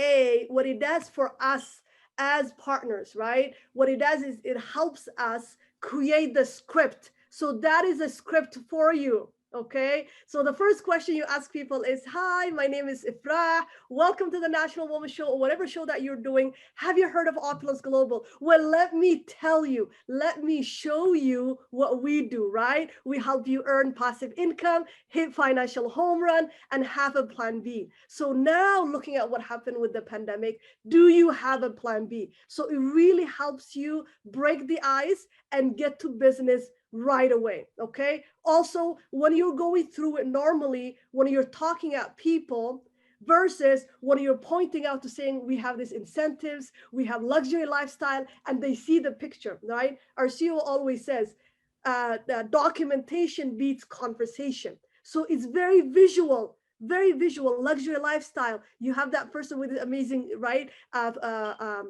Speaker 2: what it does for us as partners, right? What it does is it helps us create the script. So that is a script for you. Okay, so the first question you ask people is, hi, my name is Ifrah. Welcome to the National Women's Show, or whatever show that you're doing. Have you heard of Opulence Global? Well, let me tell you, let me show you what we do, right? We help you earn passive income, hit financial home run, and have a plan B. So now looking at what happened with the pandemic, do you have a plan B? So it really helps you break the ice and get to business right away. Okay. Also, when you're going through it normally, when you're talking at people versus when you're pointing out to saying we have these incentives, we have luxury lifestyle, and they see the picture, right? Our CEO always says documentation beats conversation. So it's very visual, luxury lifestyle. You have that person with amazing, right?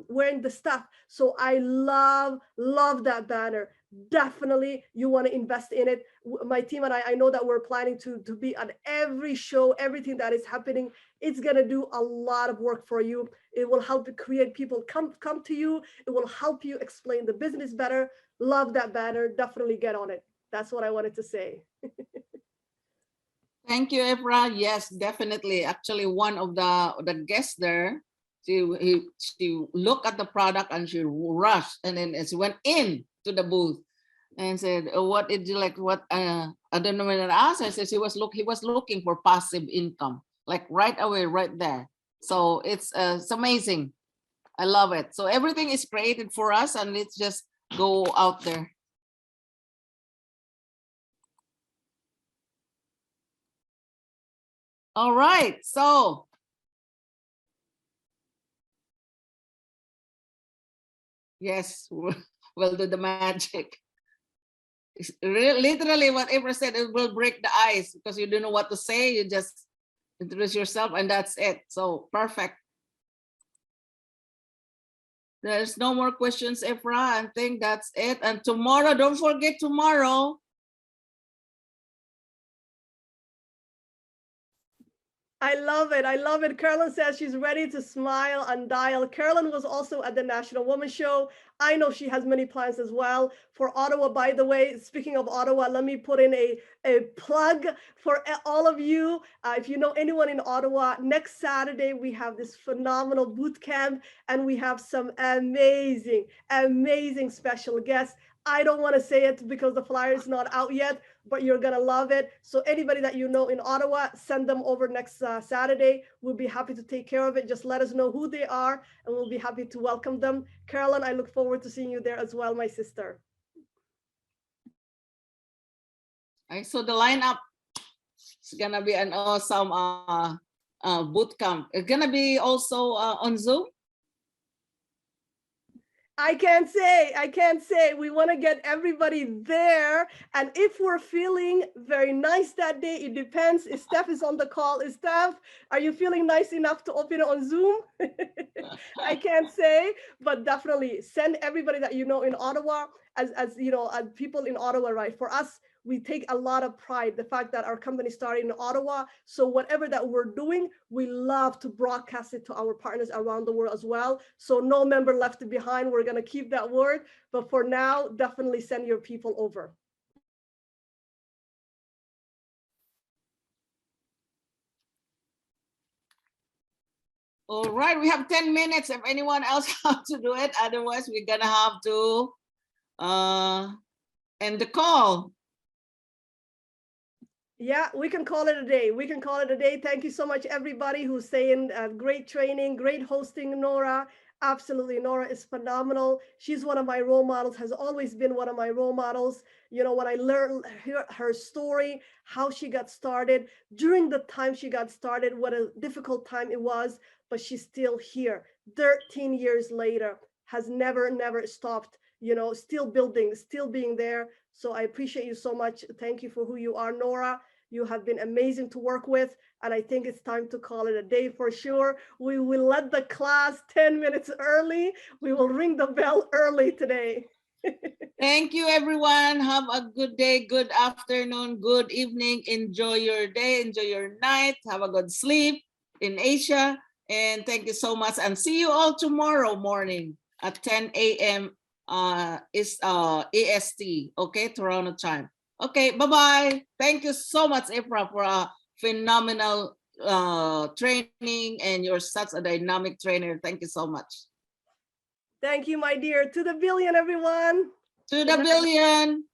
Speaker 2: Wearing the stuff. So I love that banner. Definitely you want to invest in it. My team and I know that we're planning to be on every show, everything that is happening. It's going to do a lot of work for you. It will help to create people come to you. It will help you explain the business better. Love that banner. Definitely get on it. That's what I wanted to say.
Speaker 1: Thank you, Efra. Yes, definitely. Actually, one of the guests there, she looked at the product and she rushed, and then she went in to the booth and said, "What did you like? What I don't know when I asked her." I said he was looking for passive income, like right away, right there. So it's amazing. I love it. So everything is created for us, and let's just go out there. All right, so yes, we'll do the magic. Literally, what April said, it will break the ice because you don't know what to say. You just introduce yourself, and that's it. So perfect. There's no more questions, Efra. I think that's it. And tomorrow, don't forget tomorrow.
Speaker 2: I love it. I love it. Carolyn says she's ready to smile and dial. Carolyn was also at the National Women's Show. I know she has many plans as well for Ottawa. By the way, speaking of Ottawa, let me put in a plug for all of you. If you know anyone in Ottawa, next Saturday, we have this phenomenal boot camp, and we have some amazing, amazing special guests. I don't want to say it because the flyer is not out yet, but you're going to love it. So anybody that you know in Ottawa, send them over next Saturday. We'll be happy to take care of it. Just let us know who they are, and we'll be happy to welcome them. Carolyn, I look forward to seeing you there as well, my sister.
Speaker 1: I saw the lineup. It's gonna be an awesome boot camp. It's gonna be also on Zoom.
Speaker 2: I can't say. We want to get everybody there. And if we're feeling very nice that day, it depends. If Steph is on the call, Steph, are you feeling nice enough to open it on Zoom? I can't say, but definitely send everybody that you know in Ottawa, as you know, as people in Ottawa, right? For us, we take a lot of pride the fact that our company started in Ottawa. So whatever that we're doing, we love to broadcast it to our partners around the world as well. So no member left behind. We're going to keep that word. But for now, definitely send your people over.
Speaker 1: All right, we have 10 minutes if anyone else has to do it. Otherwise, we're gonna have to end the call.
Speaker 2: Yeah, we can call it a day. We can call it a day. Thank you so much, everybody who's saying great training, great hosting, Nora. Absolutely, Nora is phenomenal. She's one of my role models, has always been one of my role models. You know, when I learned her story, how she got started, during the time she got started, what a difficult time it was, but she's still here. 13 years later, has never stopped, you know, still building, still being there. So I appreciate you so much. Thank you for who you are, Nora. You have been amazing to work with. And I think it's time to call it a day for sure. We will let the class 10 minutes early. We will ring the bell early today.
Speaker 1: Thank you, everyone. Have a good day, good afternoon, good evening. Enjoy your day, enjoy your night. Have a good sleep in Asia. And thank you so much. And see you all tomorrow morning at 10 a.m. EST, okay, Toronto time. Okay, bye-bye. Thank you so much, Ifra, for a phenomenal training, and you're such a dynamic trainer. Thank you so much.
Speaker 2: Thank you, my dear. To the billion, everyone.
Speaker 1: To the billion.